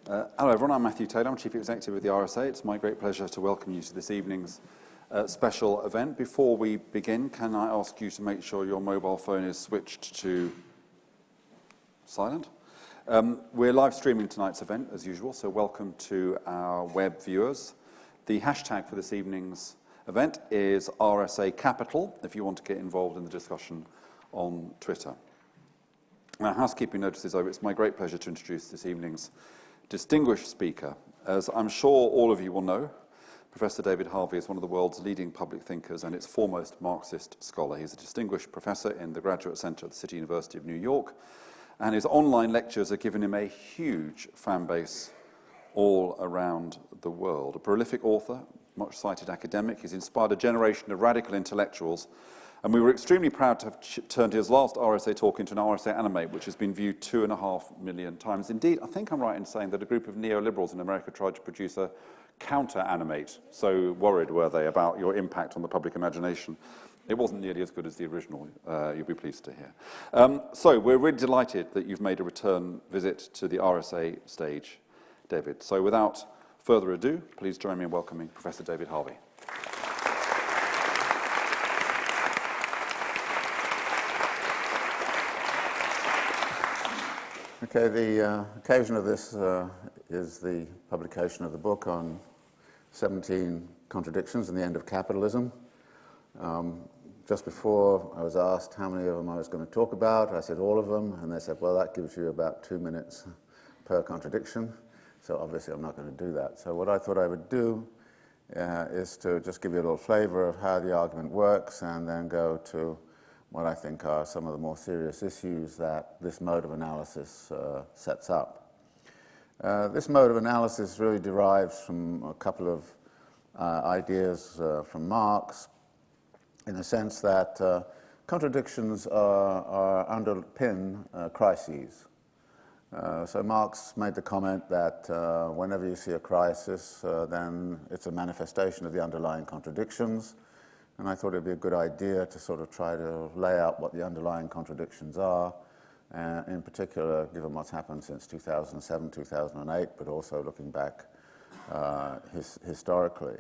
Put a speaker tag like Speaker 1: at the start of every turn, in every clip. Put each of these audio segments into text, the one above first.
Speaker 1: Hello everyone, I'm Matthew Taylor, I'm Chief Executive of the RSA. It's my great pleasure to welcome you to this evening's special event. Before we begin, can I ask you to make sure your mobile phone is switched to silent? We're live streaming tonight's event as usual, so welcome to our web viewers. The hashtag for this evening's event is RSA Capital, if you want to get involved in the discussion on Twitter. Now, housekeeping notice is over. It's my great pleasure to introduce this evening's distinguished speaker. As I'm sure all of you will know, Professor David Harvey is one of the world's leading public thinkers and its foremost Marxist scholar. He's a distinguished professor in the Graduate Center at the City University of New York, and his online lectures have given him a huge fan base all around the world. A prolific author, much cited academic, he's inspired a generation of radical intellectuals, and we were extremely proud to have turned his last RSA talk into an RSA anime, which has been viewed 2.5 million times. Indeed, I think I'm right in saying that a group of neoliberals in America tried to produce a counter-animate. So worried were they about your impact on the public imagination. It wasn't nearly as good as the original, you'll be pleased to hear. So we're really delighted that you've made a return visit to the RSA stage, David. So without further ado, please join me in welcoming Professor David Harvey.
Speaker 2: Okay, the occasion of this is the publication of the book on 17 Contradictions and the End of Capitalism. Just before I was asked how many of them I was going to talk about, I said all of them, and they said, well, that gives you about 2 minutes per contradiction, so obviously I'm not going to do that. So what I thought I would do is to just give you a little flavor of how the argument works and then go to what I think are some of the more serious issues that this mode of analysis sets up. This mode of analysis really derives from a couple of ideas from Marx, in the sense that contradictions underpin crises. So Marx made the comment that whenever you see a crisis, then it's a manifestation of the underlying contradictions. And I thought it would be a good idea to sort of try to lay out what the underlying contradictions are, in particular, given what's happened since 2007, 2008, but also looking back historically.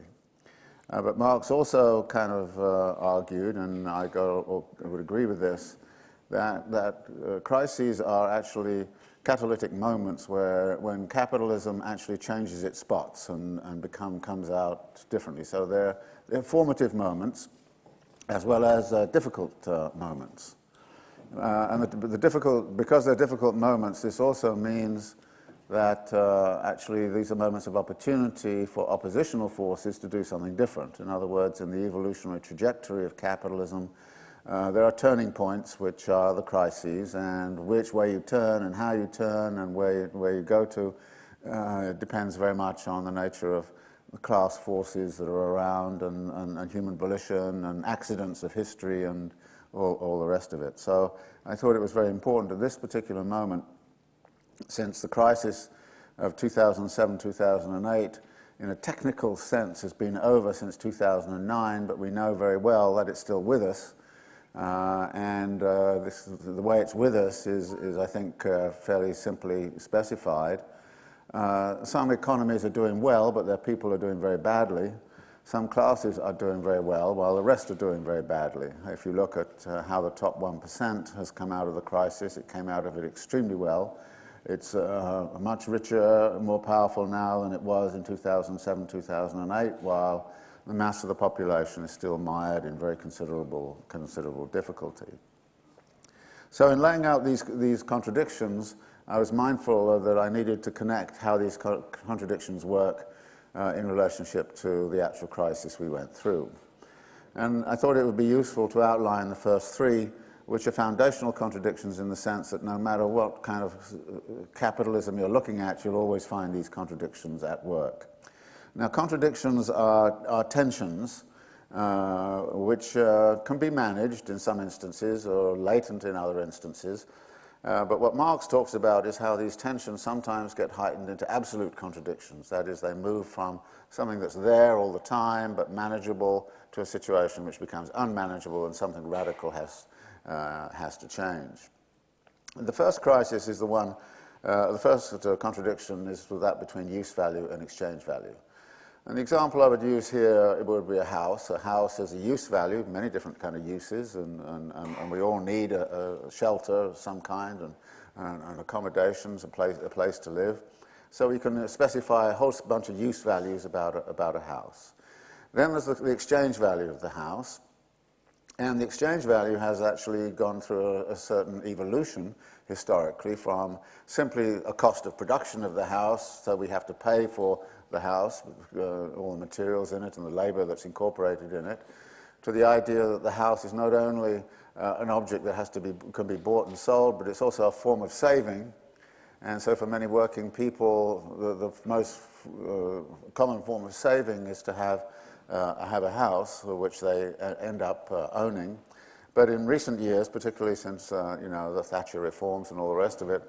Speaker 2: But Marx also kind of argued, and I would agree with this, that crises are actually catalytic moments when capitalism actually changes its spots and comes out differently. So they're formative moments as well as difficult moments. Because they're difficult moments, this also means that actually these are moments of opportunity for oppositional forces to do something different. In other words, in the evolutionary trajectory of capitalism, there are turning points which are the crises, and which way you turn and how you turn and where you go to depends very much on the nature of the class forces that are around and human volition and accidents of history and all the rest of it. So I thought it was very important at this particular moment, since the crisis of 2007, 2008, in a technical sense has been over since 2009, but we know very well that it's still with us. The way it's with us is I think, fairly simply specified. Some economies are doing well, but their people are doing very badly. Some classes are doing very well, while the rest are doing very badly. If you look at how the top 1% has come out of the crisis, it came out of it extremely well. It's much richer, more powerful now than it was in 2007, 2008, while the mass of the population is still mired in very considerable difficulty. So in laying out these contradictions, I was mindful that I needed to connect how these contradictions work in relationship to the actual crisis we went through. And I thought it would be useful to outline the first three, which are foundational contradictions in the sense that no matter what kind of capitalism you're looking at, you'll always find these contradictions at work. Now, contradictions are tensions which can be managed in some instances or latent in other instances. But what Marx talks about is how these tensions sometimes get heightened into absolute contradictions. That is, they move from something that's there all the time but manageable to a situation which becomes unmanageable and something radical has to change. The first crisis is the one The first contradiction is that between use value and exchange value. And the example I would use here, it would be a house. A house has a use value, many different kind of uses, and we all need a shelter of some kind and accommodations, a place to live. So we can specify a whole bunch of use values about a house. Then there's the exchange value of the house. And the exchange value has actually gone through a certain evolution historically from simply a cost of production of the house, so we have to pay for the house, all the materials in it and the labor that's incorporated in it, to the idea that the house is not only an object that can be bought and sold, but it's also a form of saving. And so for many working people, the most common form of saving is to have a house which they end up owning. But in recent years, particularly since the Thatcher reforms and all the rest of it,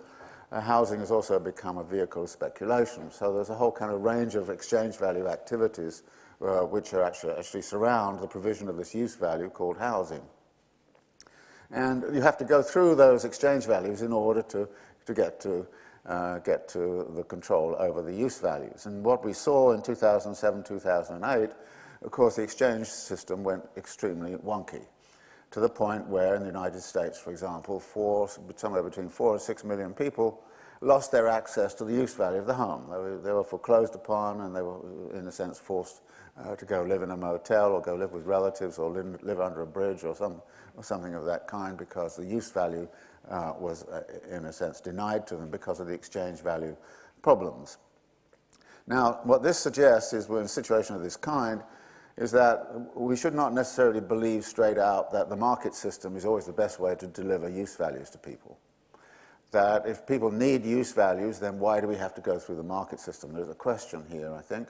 Speaker 2: housing has also become a vehicle of speculation. So there's a whole kind of range of exchange value activities which are actually surround the provision of this use value called housing. And you have to go through those exchange values in order to get to the control over the use values. And what we saw in 2007, 2008, of course, the exchange system went extremely wonky, to the point where in the United States, for example, somewhere between 4 and 6 million people lost their access to the use value of the home. They were foreclosed upon, and they were, in a sense, forced to go live in a motel or go live with relatives or live under a bridge or something of that kind, because the use value was, in a sense, denied to them because of the exchange value problems. Now, what this suggests is, we're in a situation of this kind, is that we should not necessarily believe straight out that the market system is always the best way to deliver use values to people. That if people need use values, then why do we have to go through the market system? There's a question here, I think,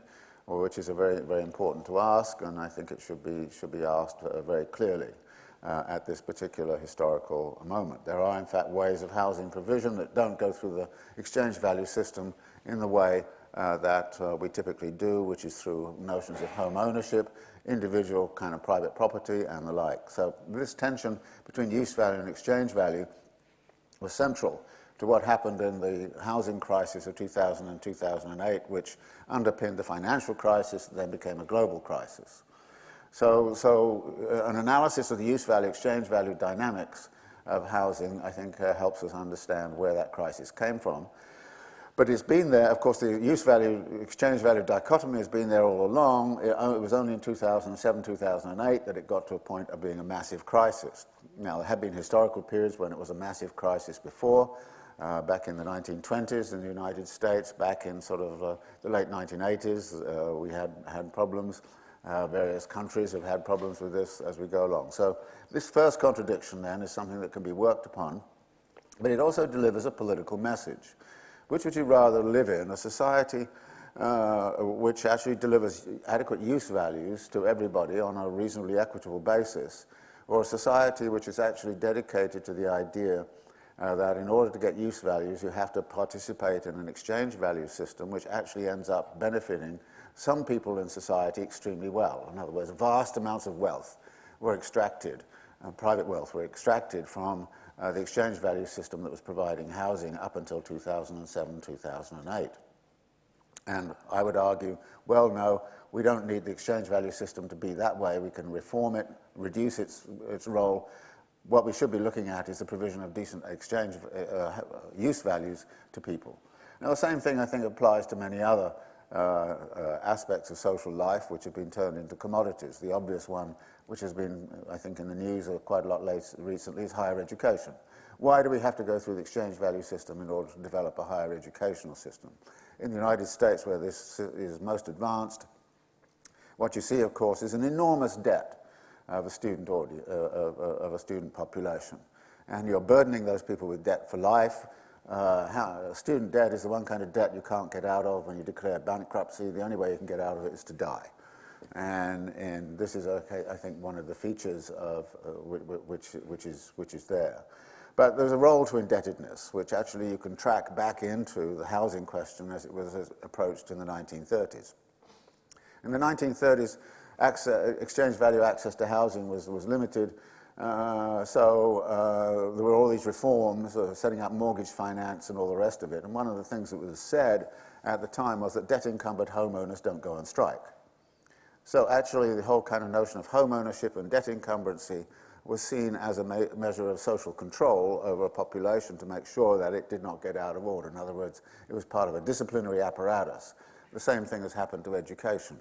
Speaker 2: which is very, very important to ask, and I think it should be asked very clearly at this particular historical moment. There are, in fact, ways of housing provision that don't go through the exchange value system in the way that we typically do, which is through notions of home ownership, individual kind of private property, and the like. So this tension between use value and exchange value was central to what happened in the housing crisis of 2000 and 2008, which underpinned the financial crisis that then became a global crisis. So an analysis of the use value, exchange value dynamics of housing, I think, helps us understand where that crisis came from. But it's been there. Of course, the use value, exchange value dichotomy has been there all along. It was only in 2007, 2008 that it got to a point of being a massive crisis. Now, there have been historical periods when it was a massive crisis before, back in the 1920s in the United States, back in sort of the late 1980s, we had problems. Various countries have had problems with this as we go along. So this first contradiction, then, is something that can be worked upon, but it also delivers a political message. Which would you rather live in? A society which actually delivers adequate use values to everybody on a reasonably equitable basis, or a society which is actually dedicated to the idea that in order to get use values, you have to participate in an exchange value system which actually ends up benefiting some people in society extremely well. In other words, vast amounts of wealth were extracted, private wealth were extracted from the exchange value system that was providing housing up until 2007, 2008. And I would argue, well, no, we don't need the exchange value system to be that way. We can reform it, reduce its role. What we should be looking at is the provision of decent exchange use values to people. Now, the same thing, I think, applies to many other aspects of social life which have been turned into commodities. The obvious one, which has been, I think, in the news quite a lot recently, is higher education. Why do we have to go through the exchange value system in order to develop a higher educational system? In the United States, where this is most advanced, what you see, of course, is an enormous debt of a student population. And you're burdening those people with debt for life. Student debt is the one kind of debt you can't get out of when you declare bankruptcy. The only way you can get out of it is to die. And this is, I think, one of the features of which is there. But there's a role to indebtedness, which actually you can track back into the housing question as it was approached in the 1930s. In the 1930s, exchange value access to housing was limited There were all these reforms, setting up mortgage finance and all the rest of it. And one of the things that was said at the time was that debt-encumbered homeowners don't go on strike. So actually the whole kind of notion of home ownership and debt encumbrancy was seen as a measure of social control over a population to make sure that it did not get out of order. In other words, it was part of a disciplinary apparatus. The same thing has happened to education.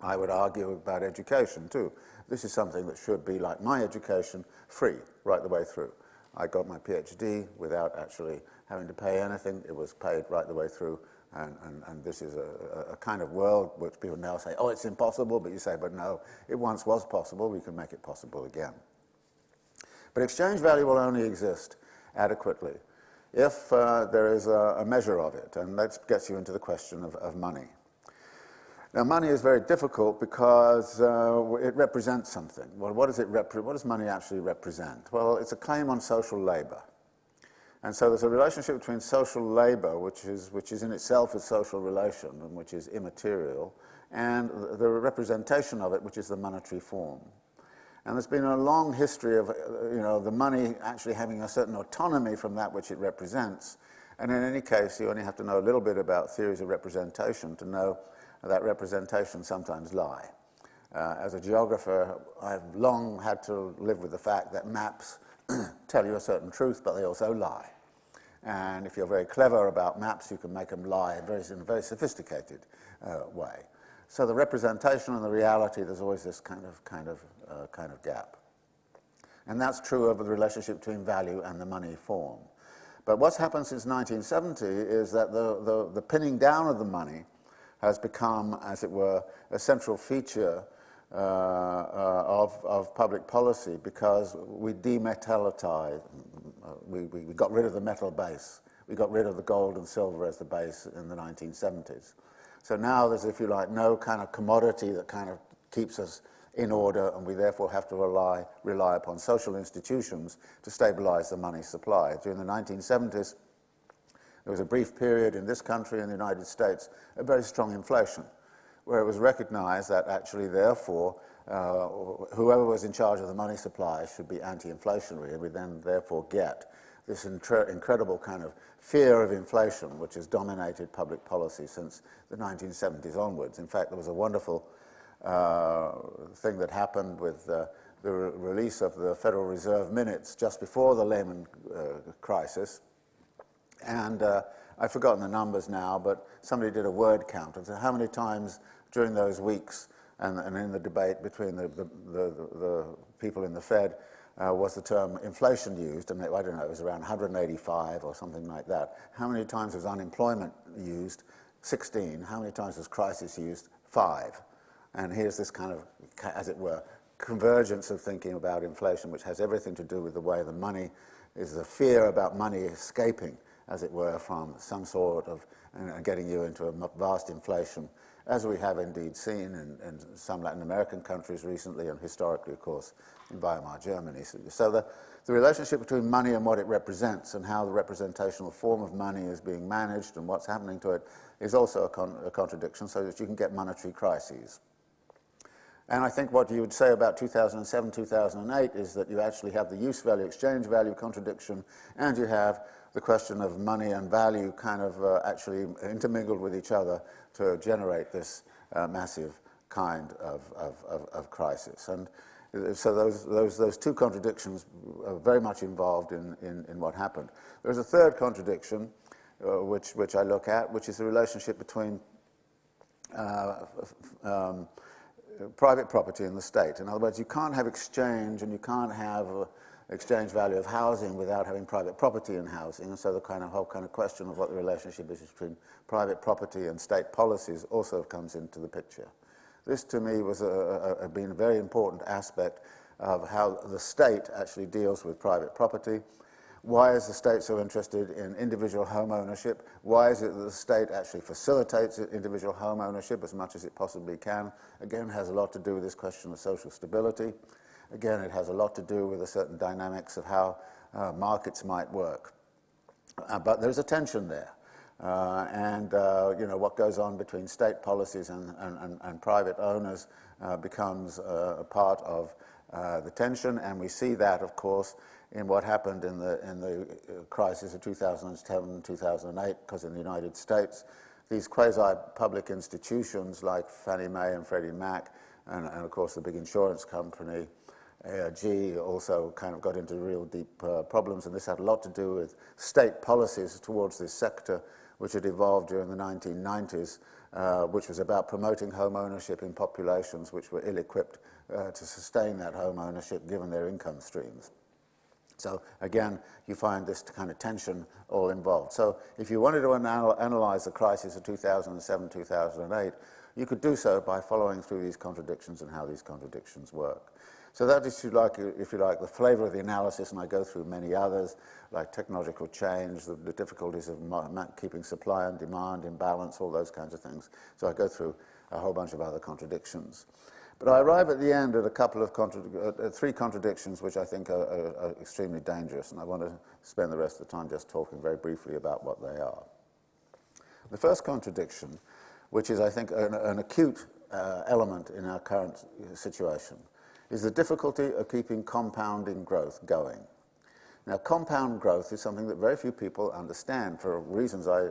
Speaker 2: I would argue about education too. This is something that should be, like my education, free right the way through. I got my PhD without actually having to pay anything. It was paid right the way through. And this is a kind of world which people now say, oh, it's impossible, but you say, but no, it once was possible, we can make it possible again. But exchange value will only exist adequately if there is a measure of it, and that gets you into the question of money. Now, money is very difficult because it represents something. Well, what does money actually represent? Well, it's a claim on social labor. And so there's a relationship between social labor, which is in itself a social relation and which is immaterial, and the representation of it, which is the monetary form. And there's been a long history of the money actually having a certain autonomy from that which it represents. And in any case, you only have to know a little bit about theories of representation to know that representations sometimes lie. As a geographer, I've long had to live with the fact that maps tell you a certain truth, but they also lie. And if you're very clever about maps, you can make them lie in a very sophisticated way. So the representation and the reality, there's always this kind of gap. And that's true of the relationship between value and the money form. But what's happened since 1970 is that the pinning down of the money has become, as it were, a central feature of public policy because we demetallitized, we got rid of the metal base. We got rid of the gold and silver as the base in the 1970s. So now there's, if you like, no kind of commodity that kind of keeps us in order, and we therefore have to rely upon social institutions to stabilize the money supply. During the 1970s, there was a brief period in this country and the United States, a very strong inflation, where it was recognized that actually, therefore, whoever was in charge of the money supply should be anti-inflationary, and we then, therefore, get this incredible kind of fear of inflation, which has dominated public policy since the 1970s onwards. In fact, there was a wonderful thing that happened with the release of the Federal Reserve minutes just before the Lehman crisis. And I've forgotten the numbers now, but somebody did a word count of how many times during those weeks and in the debate between the people in the Fed was the term inflation used, and I don't know, it was around 185 or something like that. How many times was unemployment used? 16. How many times was crisis used? 5. And here's this kind of, as it were, convergence of thinking about inflation, which has everything to do with the way the money is the fear about money escaping, as it were, from some sort of getting you into a vast inflation, as we have indeed seen in some Latin American countries recently, and historically, of course, in Weimar Germany. So the relationship between money and what it represents and how the representational form of money is being managed and what's happening to it is also a contradiction, so that you can get monetary crises. And I think what you would say about 2007, 2008 is that you actually have the use value, exchange value contradiction, and you have the question of money and value kind of actually intermingled with each other to generate this massive kind of crisis. And so those two contradictions are very much involved in what happened. There's a third contradiction, which I look at, which is the relationship between private property and the state. In other words, you can't have exchange and you can't have exchange value of housing without having private property in housing. And so the whole kind of question of what the relationship is between private property and state policies also comes into the picture. This, to me, was been a very important aspect of how the state actually deals with private property. Why is the state so interested in individual home ownership? Why is it that the state actually facilitates individual home ownership as much as it possibly can? Again, it has a lot to do with this question of social stability. Again, it has a lot to do with a certain dynamics of how markets might work. But there's a tension there. What goes on between state policies and private owners becomes a part of the tension, and we see that, of course, in what happened in the crisis of 2007, 2008, because in the United States, these quasi-public institutions like Fannie Mae and Freddie Mac, and of course the big insurance company, AIG, also kind of got into real deep problems, and this had a lot to do with state policies towards this sector, which had evolved during the 1990s, which was about promoting home ownership in populations which were ill-equipped to sustain that home ownership given their income streams. So again, you find this kind of tension all involved. So if you wanted to analyze the crisis of 2007, 2008, you could do so by following through these contradictions and how these contradictions work. So that is, if you like, the flavor of the analysis, and I go through many others, like technological change, the difficulties of keeping supply and demand in balance, all those kinds of things. So I go through a whole bunch of other contradictions. But I arrive at the end at a couple of three contradictions which I think are extremely dangerous, and I want to spend the rest of the time just talking very briefly about what they are. The first contradiction, which is, I think, an acute element in our current situation, is the difficulty of keeping compounding growth going. Now, compound growth is something that very few people understand for reasons I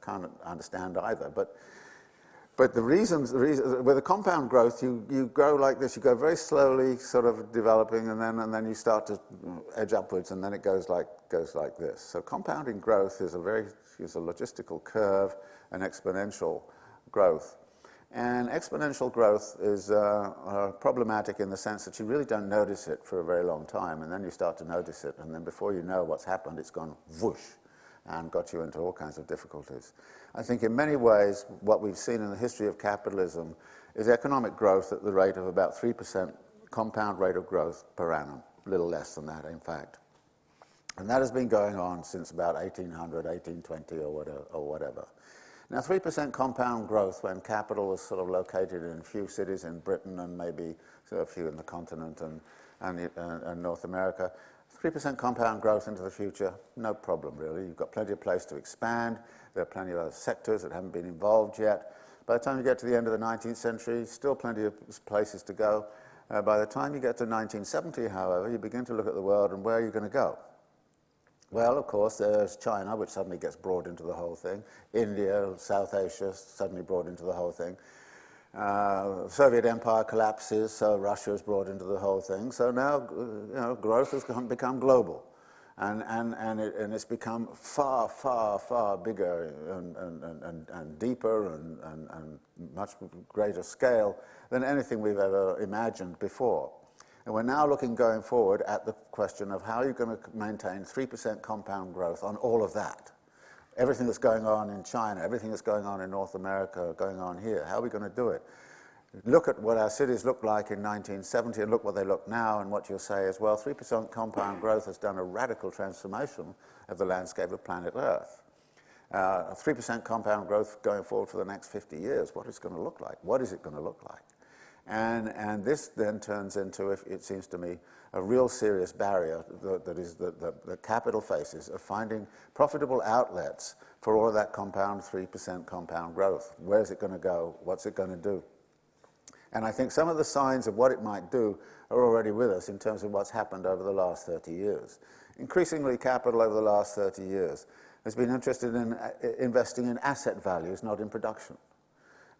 Speaker 2: can't understand either. But the reasons with the compound growth, you grow like this. You go very slowly, sort of developing, and then you start to edge upwards, and then it goes like this. So compounding growth is a logistical curve, an exponential growth. And exponential growth is problematic in the sense that you really don't notice it for a very long time, and then you start to notice it, and then before you know what's happened, it's gone whoosh and got you into all kinds of difficulties. I think in many ways what we've seen in the history of capitalism is economic growth at the rate of about 3% compound rate of growth per annum, a little less than that, in fact. And that has been going on since about 1800, 1820 or whatever. Now, 3% compound growth when capital was sort of located in a few cities in Britain and maybe a few in the continent and North America, 3% compound growth into the future, no problem really. You've got plenty of place to expand. There are plenty of other sectors that haven't been involved yet. By the time you get to the end of the 19th century, still plenty of places to go. By the time you get to 1970, however, you begin to look at the world and where are you going to go? Well, of course, there's China, which suddenly gets brought into the whole thing. India, South Asia, suddenly brought into the whole thing. The Soviet Empire collapses, so Russia is brought into the whole thing. So now, growth has become global, and it's become far, far, far bigger and deeper and much greater scale than anything we've ever imagined before. And we're now looking going forward at the question of how you're going to maintain 3% compound growth on all of that. Everything that's going on in China, everything that's going on in North America, going on here, how are we going to do it? Look at what our cities looked like in 1970 and look what they look now, and what you'll say is, well, 3% compound growth has done a radical transformation of the landscape of planet Earth. 3% compound growth going forward for the next 50 years, what is it going to look like? What is it going to look like? And this then turns into, it seems to me, a real serious barrier that capital faces of finding profitable outlets for all of that 3% compound growth. Where's it going to go? What's it going to do? And I think some of the signs of what it might do are already with us in terms of what's happened over the last 30 years. Increasingly, capital over the last 30 years has been interested in investing in asset values, not in production.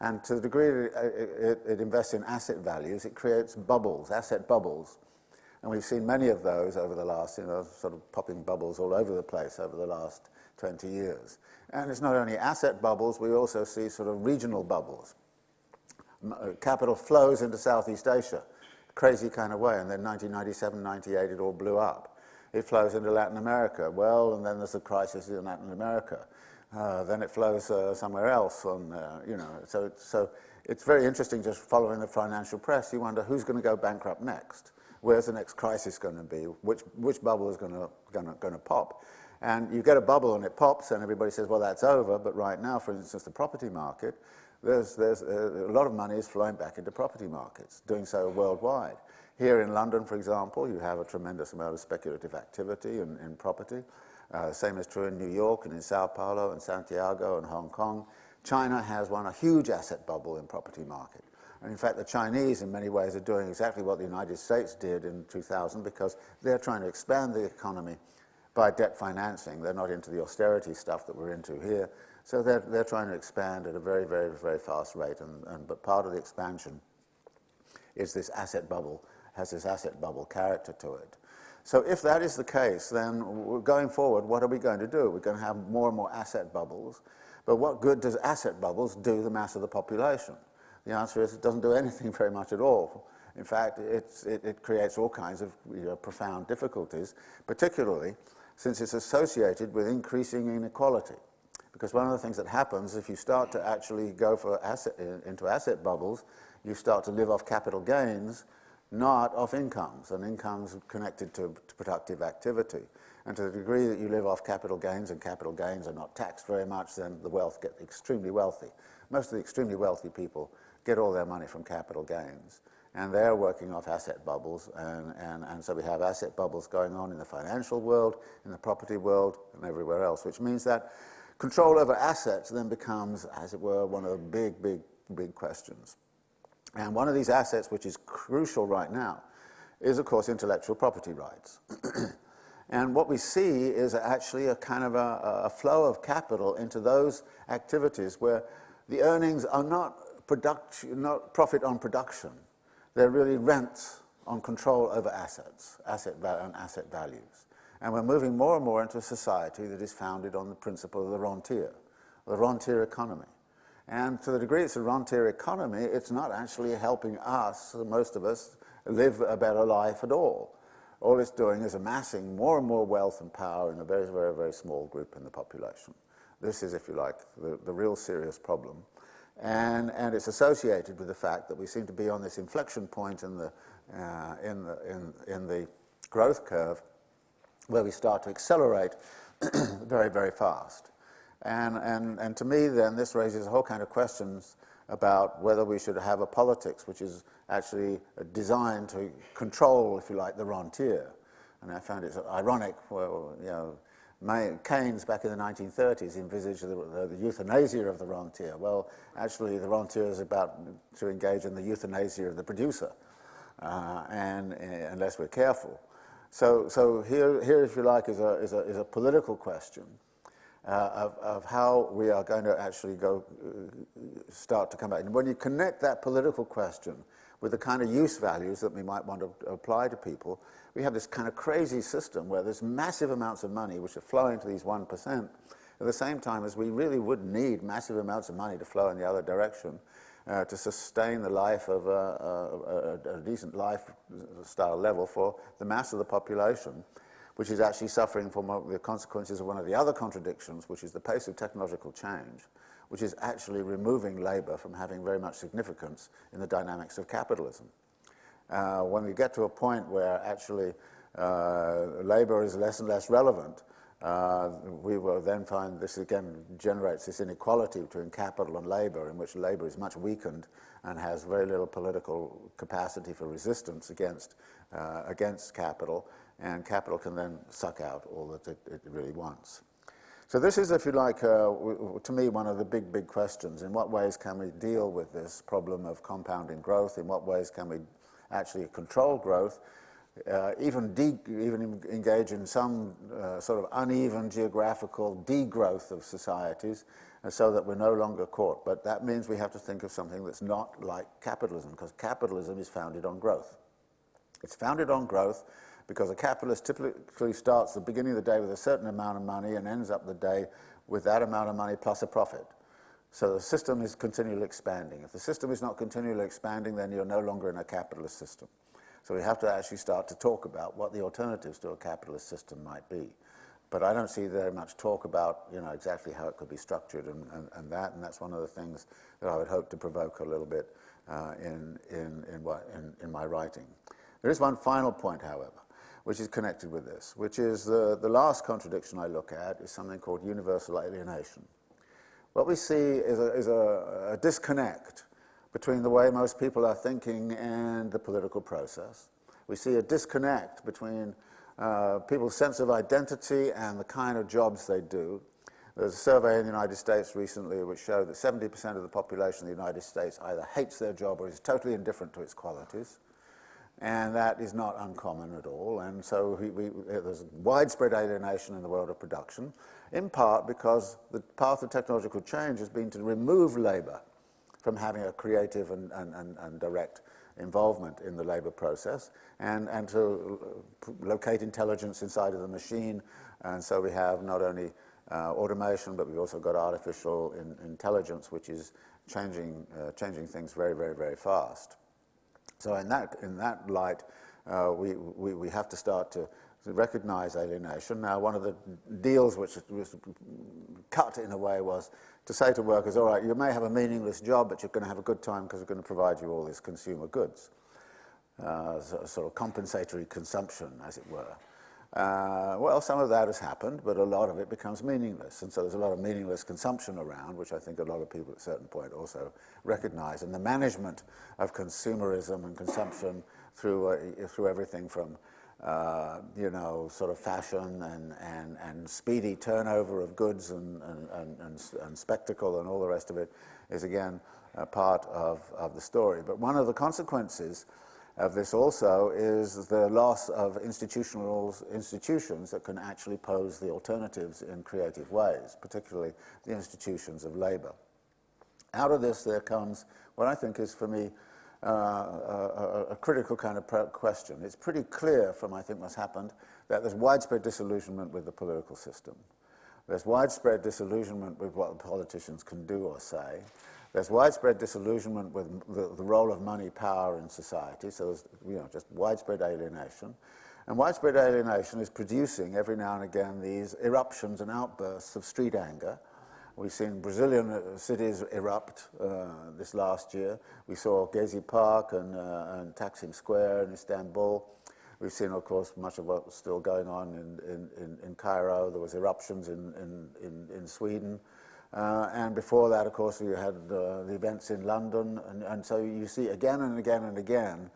Speaker 2: And to the degree it invests in asset values, it creates bubbles, asset bubbles. And we've seen many of those over the last, sort of popping bubbles all over the place over the last 20 years. And it's not only asset bubbles, we also see sort of regional bubbles. Capital flows into Southeast Asia, crazy kind of way, and then 1997, 98, it all blew up. It flows into Latin America, well, and then there's a crisis in Latin America. Then it flows somewhere else. So it's very interesting just following the financial press. You wonder who's going to go bankrupt next. Where's the next crisis going to be? Which bubble is going to pop? And you get a bubble and it pops, and everybody says, well, that's over. But right now, for instance, the property market, there's a lot of money is flowing back into property markets, doing so worldwide. Here in London, for example, you have a tremendous amount of speculative activity in property. Same is true in New York and in Sao Paulo and Santiago and Hong Kong. China has a huge asset bubble in property market. And in fact, the Chinese, in many ways, are doing exactly what the United States did in 2000, because they're trying to expand the economy by debt financing. They're not into the austerity stuff that we're into here. So they're trying to expand at a very, very, very fast rate. But part of the expansion is this asset bubble, has this asset bubble character to it. So if that is the case, then going forward, what are we going to do? We're going to have more and more asset bubbles. But what good does asset bubbles do the mass of the population? The answer is it doesn't do anything very much at all. In fact, it creates all kinds of profound difficulties, particularly since it's associated with increasing inequality. Because one of the things that happens if you start to actually go into asset bubbles, you start to live off capital gains, not off incomes, and incomes connected to productive activity. And to the degree that you live off capital gains, and capital gains are not taxed very much, then the wealth get extremely wealthy. Most of the extremely wealthy people get all their money from capital gains. And they're working off asset bubbles, and so we have asset bubbles going on in the financial world, in the property world, and everywhere else, which means that control over assets then becomes, as it were, one of the big, big, big questions. And one of these assets, which is crucial right now, is, of course, intellectual property rights. And what we see is actually a kind of a flow of capital into those activities where the earnings are not profit on production. They're really rents on control over assets, and asset values. And we're moving more and more into a society that is founded on the principle of the rentier economy. And to the degree it's a rentier economy, it's not actually helping us, most of us, live a better life at all. All it's doing is amassing more and more wealth and power in a very, very, very small group in the population. This is, if you like, the real serious problem. And it's associated with the fact that we seem to be on this inflection point in the growth curve where we start to accelerate very, very fast. And to me, then, this raises a whole kind of questions about whether we should have a politics which is actually designed to control, if you like, the rentier. And I found it ironic, well, Keynes back in the 1930s envisaged the euthanasia of the rentier. Well, actually, the rentier is about to engage in the euthanasia of the producer, and unless we're careful. So here, if you like, is a political question of how we are going to actually start to come back. And when you connect that political question with the kind of use values that we might want to apply to people, we have this kind of crazy system where there's massive amounts of money which are flowing to these 1%, at the same time as we really would need massive amounts of money to flow in the other direction to sustain the life of a decent lifestyle level for the mass of the population, which is actually suffering from the consequences of one of the other contradictions, which is the pace of technological change, which is actually removing labor from having very much significance in the dynamics of capitalism. When we get to a point where actually labor is less and less relevant, we will then find this again generates this inequality between capital and labor, in which labor is much weakened and has very little political capacity for resistance against capital, and capital can then suck out all that it really wants. So this is, if you like, to me, one of the big, big questions. In what ways can we deal with this problem of compounding growth? In what ways can we actually control growth? Even engage in some sort of uneven geographical degrowth of societies so that we're no longer caught. But that means we have to think of something that's not like capitalism, because capitalism is founded on growth. It's founded on growth because a capitalist typically starts the beginning of the day with a certain amount of money and ends up the day with that amount of money plus a profit. So the system is continually expanding. If the system is not continually expanding, then you're no longer in a capitalist system. So we have to actually start to talk about what the alternatives to a capitalist system might be. But I don't see very much talk about, exactly how it could be structured and that's one of the things that I would hope to provoke a little bit in my writing. There is one final point, however, which is connected with this, which is the last contradiction I look at is something called universal alienation. What we see is a disconnect between the way most people are thinking and the political process. We see a disconnect between people's sense of identity and the kind of jobs they do. There's a survey in the United States recently which showed that 70% of the population of the United States either hates their job or is totally indifferent to its qualities. And that is not uncommon at all. And so there's widespread alienation in the world of production, in part because the path of technological change has been to remove labour from having a creative and direct involvement in the labour process, and to locate intelligence inside of the machine. And so we have not only automation, but we've also got artificial intelligence, which is changing things very, very, very fast. So in that light, we have to start to recognize alienation. Now, one of the deals which was cut in a way was to say to workers, all right, you may have a meaningless job, but you're going to have a good time because we're going to provide you all these consumer goods. Sort of compensatory consumption, as it were. Well, some of that has happened, but a lot of it becomes meaningless. And so there's a lot of meaningless consumption around, which I think a lot of people at a certain point also recognize. And the management of consumerism and consumption through everything from, sort of fashion and speedy turnover of goods and spectacle and all the rest of it is, again, a part of the story. But one of the consequences of this also is the loss of institutions that can actually pose the alternatives in creative ways, particularly the institutions of labour. Out of this there comes what I think is, for me, a critical kind of question. It's pretty clear from, I think, what's happened that there's widespread disillusionment with the political system. There's widespread disillusionment with what the politicians can do or say. There's widespread disillusionment with the role of money, power in society, so there's just widespread alienation. And widespread alienation is producing, every now and again, these eruptions and outbursts of street anger. We've seen Brazilian cities erupt this last year. We saw Gezi Park and Taksim Square in Istanbul. We've seen, of course, much of what's still going on in Cairo. There was eruptions in Sweden. And before that, of course, we had the events in London. And so you see again and again and again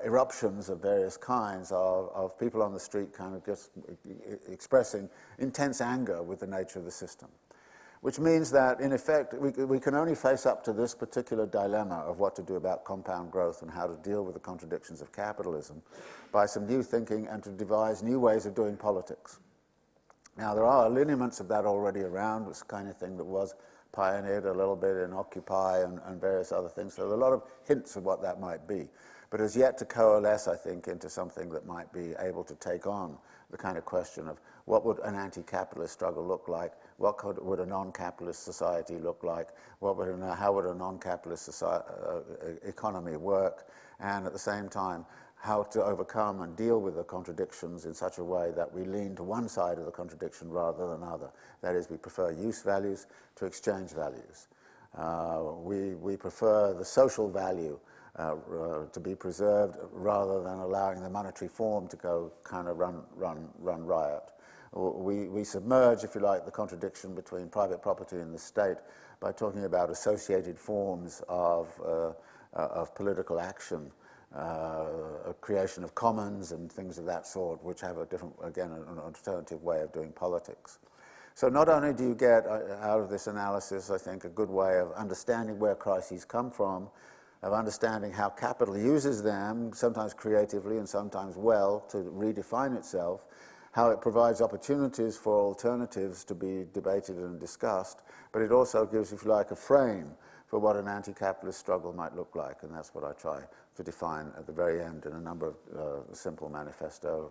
Speaker 2: eruptions of various kinds of people on the street kind of just expressing intense anger with the nature of the system. Which means that, in effect, we can only face up to this particular dilemma of what to do about compound growth and how to deal with the contradictions of capitalism by some new thinking and to devise new ways of doing politics. Now, there are lineaments of that already around. It's the kind of thing that was pioneered a little bit in Occupy and various other things. So there are a lot of hints of what that might be. But has yet to coalesce, I think, into something that might be able to take on the kind of question of what would an anti-capitalist struggle look like, would a non-capitalist society look like, how would a non-capitalist economy work, and at the same time, how to overcome and deal with the contradictions in such a way that we lean to one side of the contradiction rather than other. That is, we prefer use values to exchange values. We prefer the social value to be preserved rather than allowing the monetary form to go kind of run riot. We submerge, if you like, the contradiction between private property and the state by talking about associated forms of political action, a creation of commons and things of that sort, which have a different, again, an alternative way of doing politics. So not only do you get out of this analysis, I think, a good way of understanding where crises come from, of understanding how capital uses them, sometimes creatively and sometimes well, to redefine itself, how it provides opportunities for alternatives to be debated and discussed, but it also gives, if you like, a frame for what an anti-capitalist struggle might look like, and that's what I try to define at the very end in a number of simple manifesto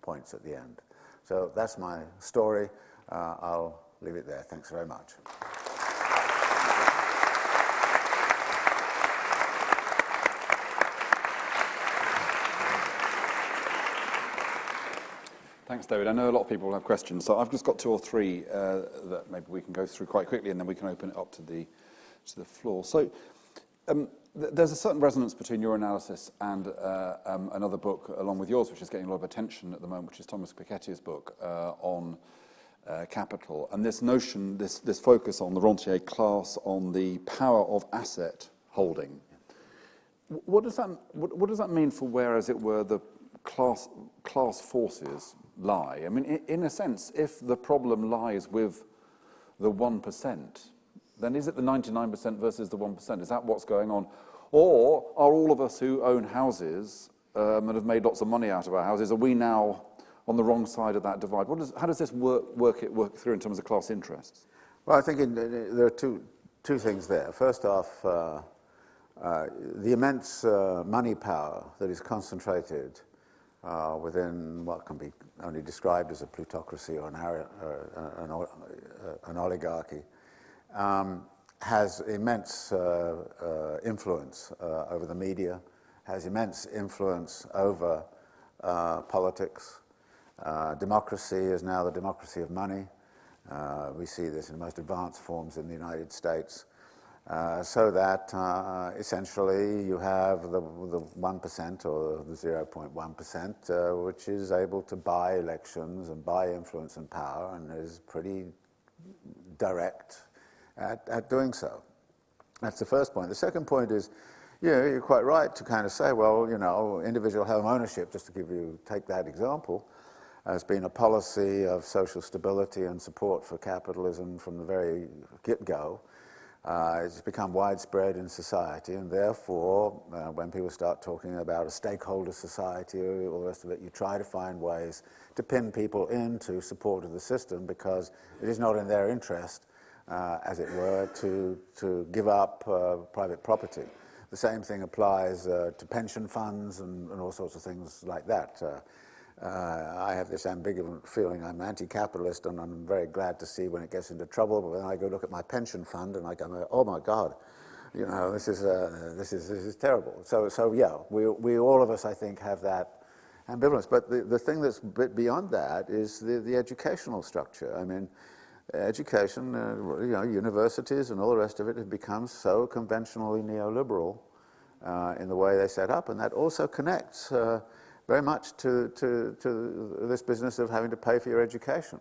Speaker 2: points at the end. So that's my story. I'll leave it there. Thanks very much.
Speaker 1: Thanks, David. I know a lot of people will have questions, so I've just got two or three that maybe we can go through quite quickly, and then we can open it up to the floor. So there's a certain resonance between your analysis and another book along with yours, which is getting a lot of attention at the moment, which is Thomas Piketty's book on capital, and this notion, this focus on the rentier class, on the power of asset holding. What does that mean for where, as it were, the class forces lie? I mean, in a sense, if the problem lies with the 1%, then is it the 99% versus the 1%? Is that what's going on? Or are all of us who own houses and have made lots of money out of our houses, are we now on the wrong side of that divide? How does this work through in terms of class interests?
Speaker 2: Well, I think there are two things there. First off, the immense money power that is concentrated within what can be only described as a plutocracy or an oligarchy has immense influence over the media, has immense influence over politics. Democracy is now the democracy of money. We see this in the most advanced forms in the United States. So that essentially you have the 1% or the 0.1%, which is able to buy elections and buy influence and power, and is pretty direct at doing so. That's the first point. The second point is, you're quite right to kind of say, well, individual home ownership, just to take that example, has been a policy of social stability and support for capitalism from the very get-go. It's become widespread in society, and therefore, when people start talking about a stakeholder society or all the rest of it, you try to find ways to pin people into support of the system, because it is not in their interest, as it were, to give up private property. The same thing applies to pension funds and all sorts of things like that. I have this ambivalent feeling. I'm anti-capitalist, and I'm very glad to see when it gets into trouble. But then I go look at my pension fund, and I go, "Oh my God, this is terrible." So yeah, we all of us, I think, have that ambivalence. But the thing that's a bit beyond that is the educational structure. I mean, education, universities and all the rest of it have become so conventionally neoliberal in the way they set up, and that also connects very much to this business of having to pay for your education.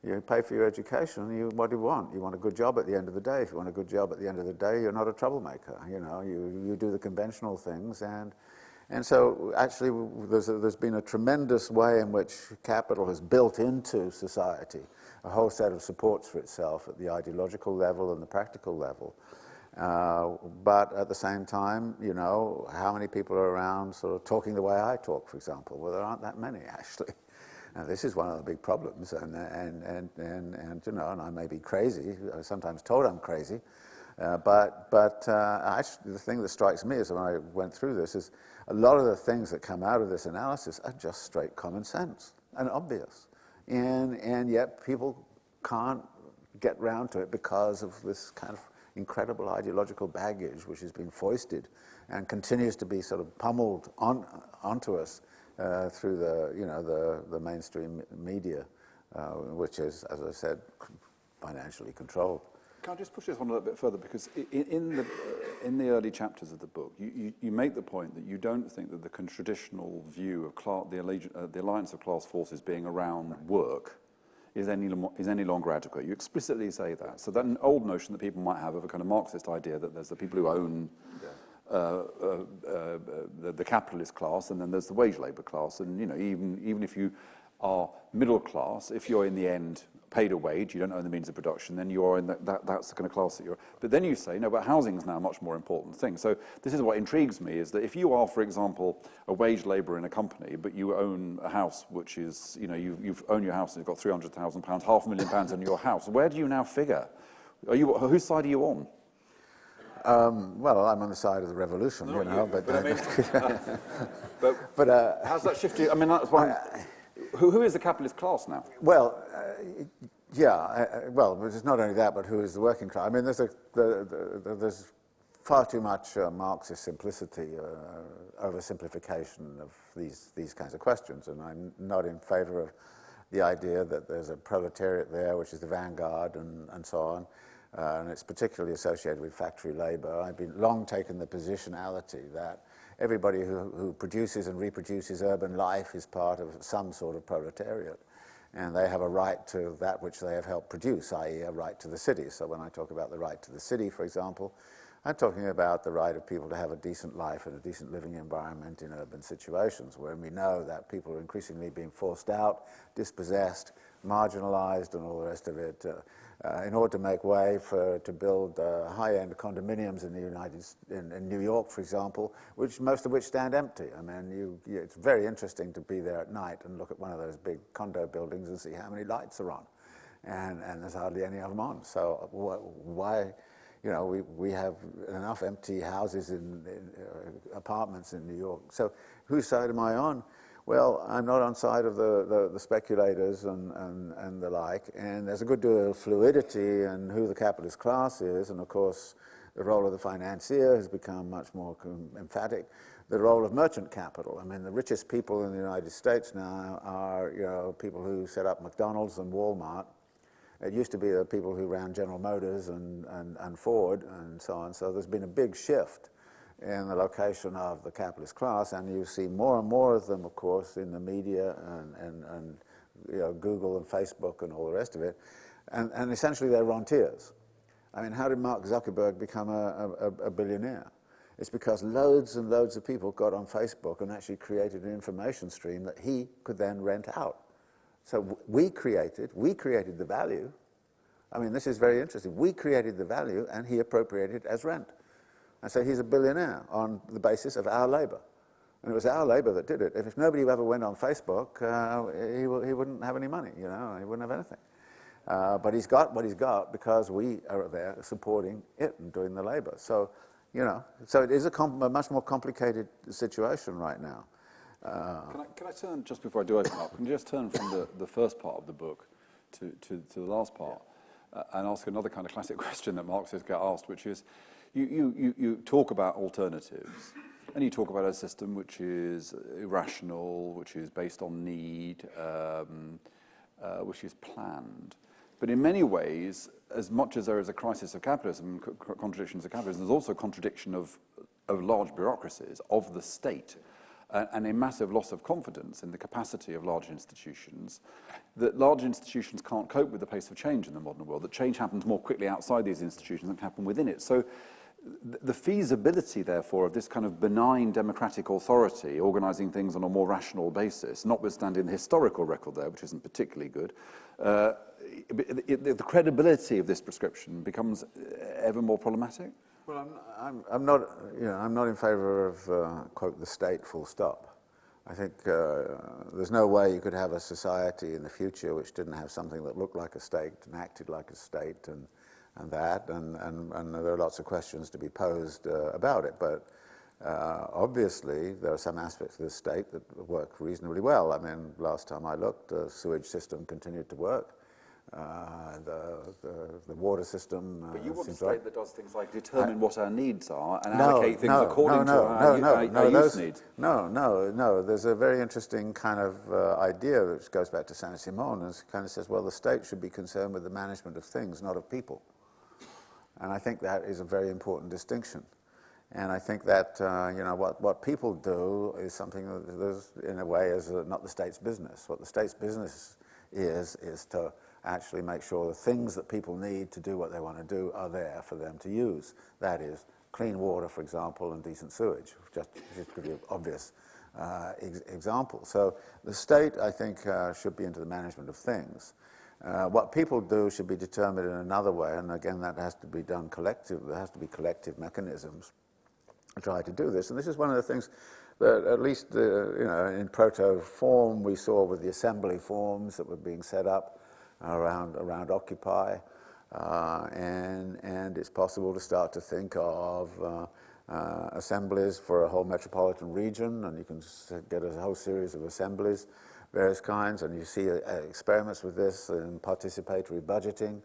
Speaker 2: You pay for your education, what do you want? You want a good job at the end of the day. If you want a good job at the end of the day, you're not a troublemaker. You do the conventional things, and so actually there's been a tremendous way in which capital has built into society a whole set of supports for itself at the ideological level and the practical level. But at the same time, how many people are around sort of talking the way I talk, for example? Well, there aren't that many, actually. And this is one of the big problems. And I may be crazy. I'm sometimes told I'm crazy. But actually, the thing that strikes me is when I went through this is a lot of the things that come out of this analysis are just straight common sense and obvious. And yet people can't get round to it because of this kind of incredible ideological baggage which has been foisted and continues to be sort of pummeled onto us through the mainstream media, which is, as I said, financially controlled.
Speaker 1: Can I just push this one a little bit further? Because in the early chapters of the book, you make the point that you don't think that the traditional view of the alliance of class forces being around work is any longer adequate. You explicitly say that. So that an old notion that people might have of a kind of Marxist idea that there's the people who own the capitalist class, and then there's the wage labour class, and even if you are middle class, if you're in the end paid a wage, you don't own the means of production, then you are in that's the kind of class that you're. But then you say, no, but housing is now a much more important thing. So this is what intrigues me, is that if you are, for example, a wage labourer in a company, but you own a house which is, you've owned your house and you've got £300,000, £500,000 in your house, where do you now figure? Whose side are you on?
Speaker 2: Well, I'm on the side of the revolution,
Speaker 1: but how's that shifted? I mean, that's one. Who is the capitalist class now?
Speaker 2: Well, well, it's not only that, but who is the working class? I mean, there's far too much Marxist simplicity, oversimplification of these kinds of questions, and I'm not in favor of the idea that there's a proletariat there, which is the vanguard, and so on. And it's particularly associated with factory labor. I've been long taken the positionality that everybody who produces and reproduces urban life is part of some sort of proletariat, and they have a right to that which they have helped produce, i.e. a right to the city. So when I talk about the right to the city, for example, I'm talking about the right of people to have a decent life and a decent living environment in urban situations, where we know that people are increasingly being forced out, dispossessed, marginalized, and all the rest of it, in order to make way to build high-end condominiums in New York, for example, most of which stand empty. I mean, it's very interesting to be there at night and look at one of those big condo buildings and see how many lights are on, and there's hardly any of them on. So why? You know, we have enough empty houses in apartments in New York. So whose side am I on? Well, I'm not on side of the speculators and the like. And there's a good deal of fluidity in who the capitalist class is. And of course, the role of the financier has become much more emphatic. The role of merchant capital. I mean, the richest people in the United States now are, you know, people who set up McDonald's and Walmart. It used to be the people who ran General Motors and Ford and so on. So there's been a big shift in the location of the capitalist class, and you see more and more of them, of course, in the media and you know, Google and Facebook and all the rest of it. And essentially they're rentiers. I mean, how did Mark Zuckerberg become a billionaire? It's because loads and loads of people got on Facebook and actually created an information stream that he could then rent out. So we created the value. I mean, this is very interesting. We created the value, and he appropriated it as rent. And so he's a billionaire on the basis of our labor. And it was our labor that did it. If nobody ever went on Facebook, he wouldn't have any money, you know, he wouldn't have anything. But he's got what he's got because we are there supporting it and doing the labor. So, you know, so it is a much more complicated situation right now.
Speaker 1: Can I turn, just before I do open up, can you just turn from the first part of the book to the last part, and ask another kind of classic question that Marxists get asked, which is, you talk about alternatives, and you talk about a system which is irrational, which is based on need, which is planned. But in many ways, as much as there is a crisis of capitalism, contradictions of capitalism, there's also contradiction of large bureaucracies, of the state, and a massive loss of confidence in the capacity of large institutions, that large institutions can't cope with the pace of change in the modern world, that change happens more quickly outside these institutions than can happen within it. So the feasibility, therefore, of this kind of benign democratic authority organizing things on a more rational basis, notwithstanding the historical record there, which isn't particularly good, the credibility of this prescription becomes ever more problematic.
Speaker 2: Well, I'm not in favor of, quote, the state full stop. I think there's no way you could have a society in the future which didn't have something that looked like a state and acted like a state and there are lots of questions to be posed about it. But obviously, there are some aspects of the state that work reasonably well. I mean, last time I looked, the sewage system continued to work. The water system.
Speaker 1: But you want a
Speaker 2: seems
Speaker 1: state
Speaker 2: right.
Speaker 1: that does things like determine what our needs are and allocate things according to our youth needs.
Speaker 2: No. There's a very interesting kind of idea that goes back to Saint-Simon and kind of says, well, the state should be concerned with the management of things, not of people. And I think that is a very important distinction. And I think that what people do is something that in a way is not the state's business. What the state's business is to actually make sure the things that people need to do what they want to do are there for them to use. That is, clean water, for example, and decent sewage, just to give you an obvious example. So the state, I think, should be into the management of things. What people do should be determined in another way, and again, that has to be done collective. There has to be collective mechanisms to try to do this. And this is one of the things that, at least in proto form, we saw with the assembly forms that were being set up around Occupy, and it's possible to start to think of assemblies for a whole metropolitan region, and you can get a whole series of assemblies, various kinds, and you see experiments with this in participatory budgeting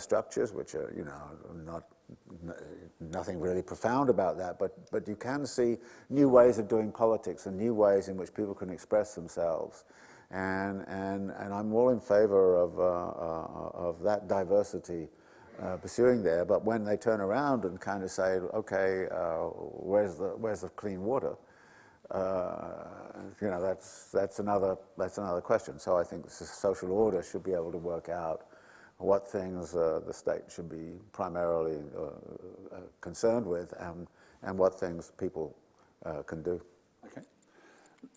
Speaker 2: structures, which are nothing really profound about that, but you can see new ways of doing politics and new ways in which people can express themselves. And I'm all in favor of that diversity pursuing there. But when they turn around and kind of say, okay, where's the clean water? That's another question. So I think the social order should be able to work out what things the state should be primarily concerned with, and what things people can do.
Speaker 1: Okay.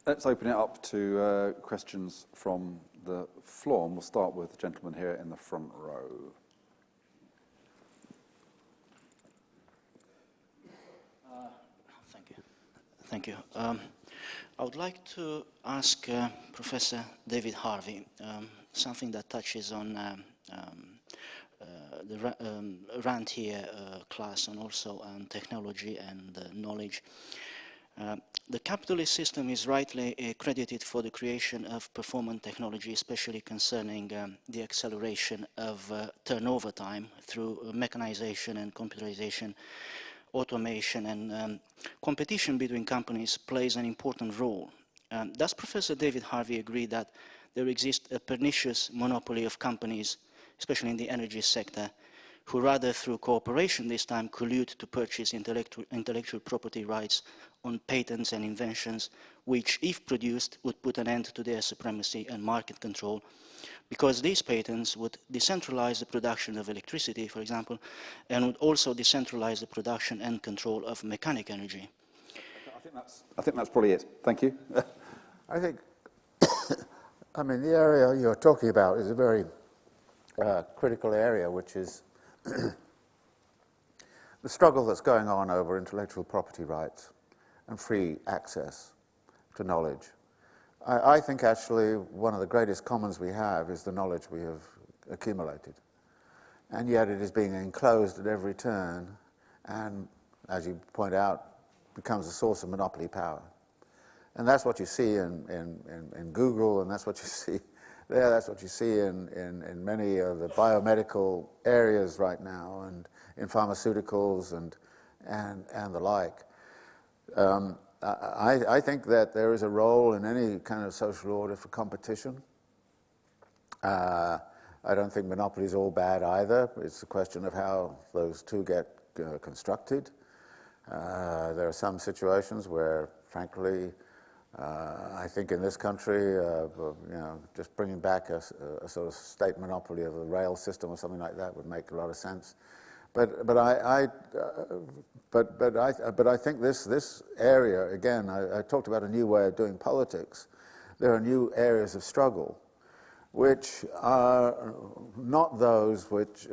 Speaker 1: Let's open it up to questions from the floor, and we'll start with the gentleman here in the front row.
Speaker 3: Thank you. I would like to ask Professor David Harvey something that touches on the Rentier class and also on technology and knowledge. The capitalist system is rightly credited for the creation of performance technology, especially concerning the acceleration of turnover time through mechanization and computerization, automation, and competition between companies plays an important role. Does Professor David Harvey agree that there exists a pernicious monopoly of companies, especially in the energy sector, who rather through cooperation this time collude to purchase intellectual property rights on patents and inventions, which, if produced, would put an end to their supremacy and market control, because these patents would decentralize the production of electricity, for example, and would also decentralize the production and control of mechanic energy?
Speaker 1: I think that's probably it. Thank you.
Speaker 2: I think, I mean, the area you're talking about is a very critical area, which is the struggle that's going on over intellectual property rights and free access to knowledge. I think actually one of the greatest commons we have is the knowledge we have accumulated. And yet it is being enclosed at every turn and, as you point out, becomes a source of monopoly power. And that's what you see in Google, and that's what you see there, that's what you see in many of the biomedical areas right now, and in pharmaceuticals and the like. I think that there is a role in any kind of social order for competition. I don't think monopoly is all bad either. It's a question of how those two get constructed. There are some situations where, frankly, I think in this country, just bringing back a sort of state monopoly of the rail system or something like that would make a lot of sense. But I think this area, again, I talked about a new way of doing politics. There are new areas of struggle, which are not those which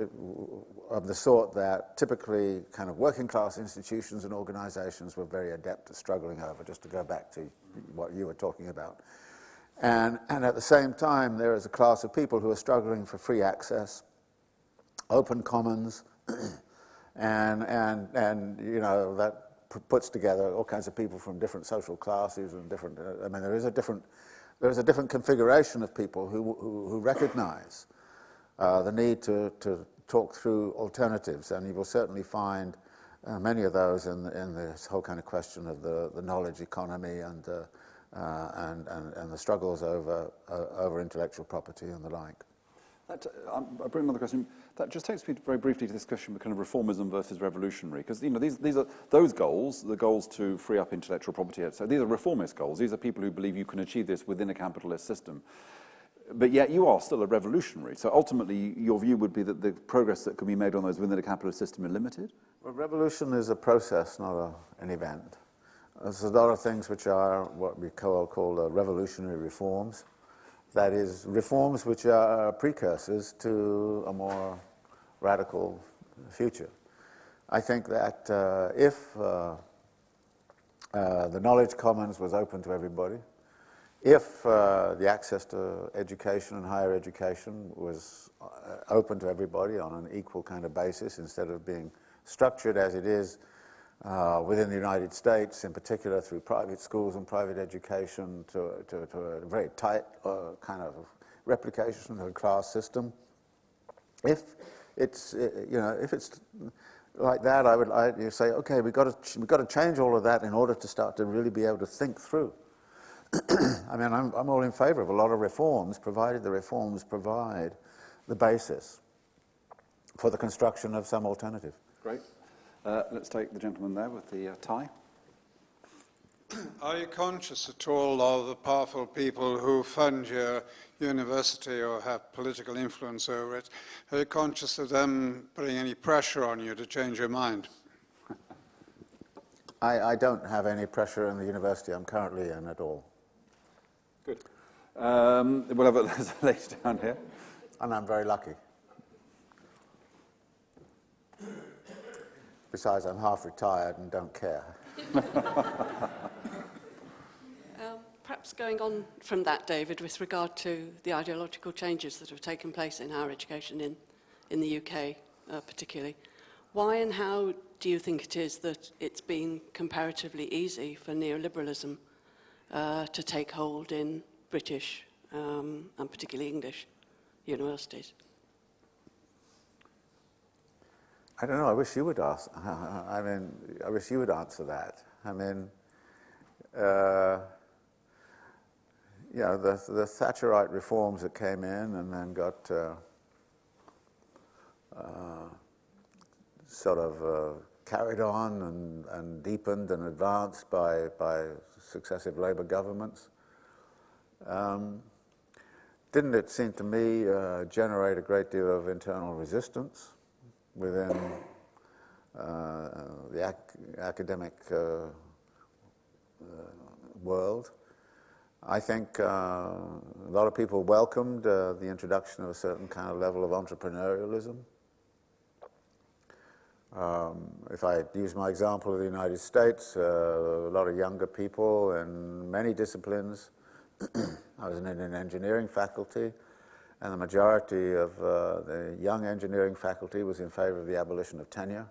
Speaker 2: of the sort that typically kind of working class institutions and organizations were very adept at struggling over, just to go back to what you were talking about. And at the same time, there is a class of people who are struggling for free access, open commons, and that puts together all kinds of people from different social classes and different. I mean, there is a different configuration of people who recognize the need to talk through alternatives, and you will certainly find many of those in this whole kind of question of the knowledge economy and the struggles over intellectual property and the like.
Speaker 1: I bring another question. That just takes me very briefly to this question of kind of reformism versus revolutionary, because these are those goals, the goals to free up intellectual property. So these are reformist goals. These are people who believe you can achieve this within a capitalist system. But yet you are still a revolutionary. So ultimately, your view would be that the progress that can be made on those within a capitalist system are limited?
Speaker 2: Well, revolution is a process, not an event. There's a lot of things which are what we call revolutionary reforms. That is, reforms which are precursors to a more radical future. I think that if the knowledge commons was open to everybody, if the access to education and higher education was open to everybody on an equal kind of basis, instead of being structured as it is within the United States, in particular through private schools and private education, to a very tight kind of replication of a class system. If it's like that, I'd say, okay, we've got to change all of that in order to start to really be able to think through. I mean, I'm all in favor of a lot of reforms, provided the reforms provide the basis for the construction of some alternative.
Speaker 1: Great. Let's take the gentleman there with the tie.
Speaker 4: Are you conscious at all of the powerful people who fund your university or have political influence over it? Are you conscious of them putting any pressure on you to change your mind?
Speaker 2: I don't have any pressure in the university I'm currently in at all.
Speaker 1: Good. We'll have a lady down here.
Speaker 2: And I'm very lucky. Besides, I'm half retired and don't care.
Speaker 5: Perhaps going on from that, David, with regard to the ideological changes that have taken place in higher education in the UK particularly, why and how do you think it is that it's been comparatively easy for neoliberalism to take hold in British and particularly English universities?
Speaker 2: I don't know. I wish you would ask. I wish you would answer that. The Thatcherite reforms that came in and then got carried on and deepened and advanced by successive Labour governments. Didn't it seem to me generate a great deal of internal resistance within the academic world? I think a lot of people welcomed the introduction of a certain kind of level of entrepreneurialism. If I use my example of the United States, a lot of younger people in many disciplines. I was in an engineering faculty, and the majority of the young engineering faculty was in favor of the abolition of tenure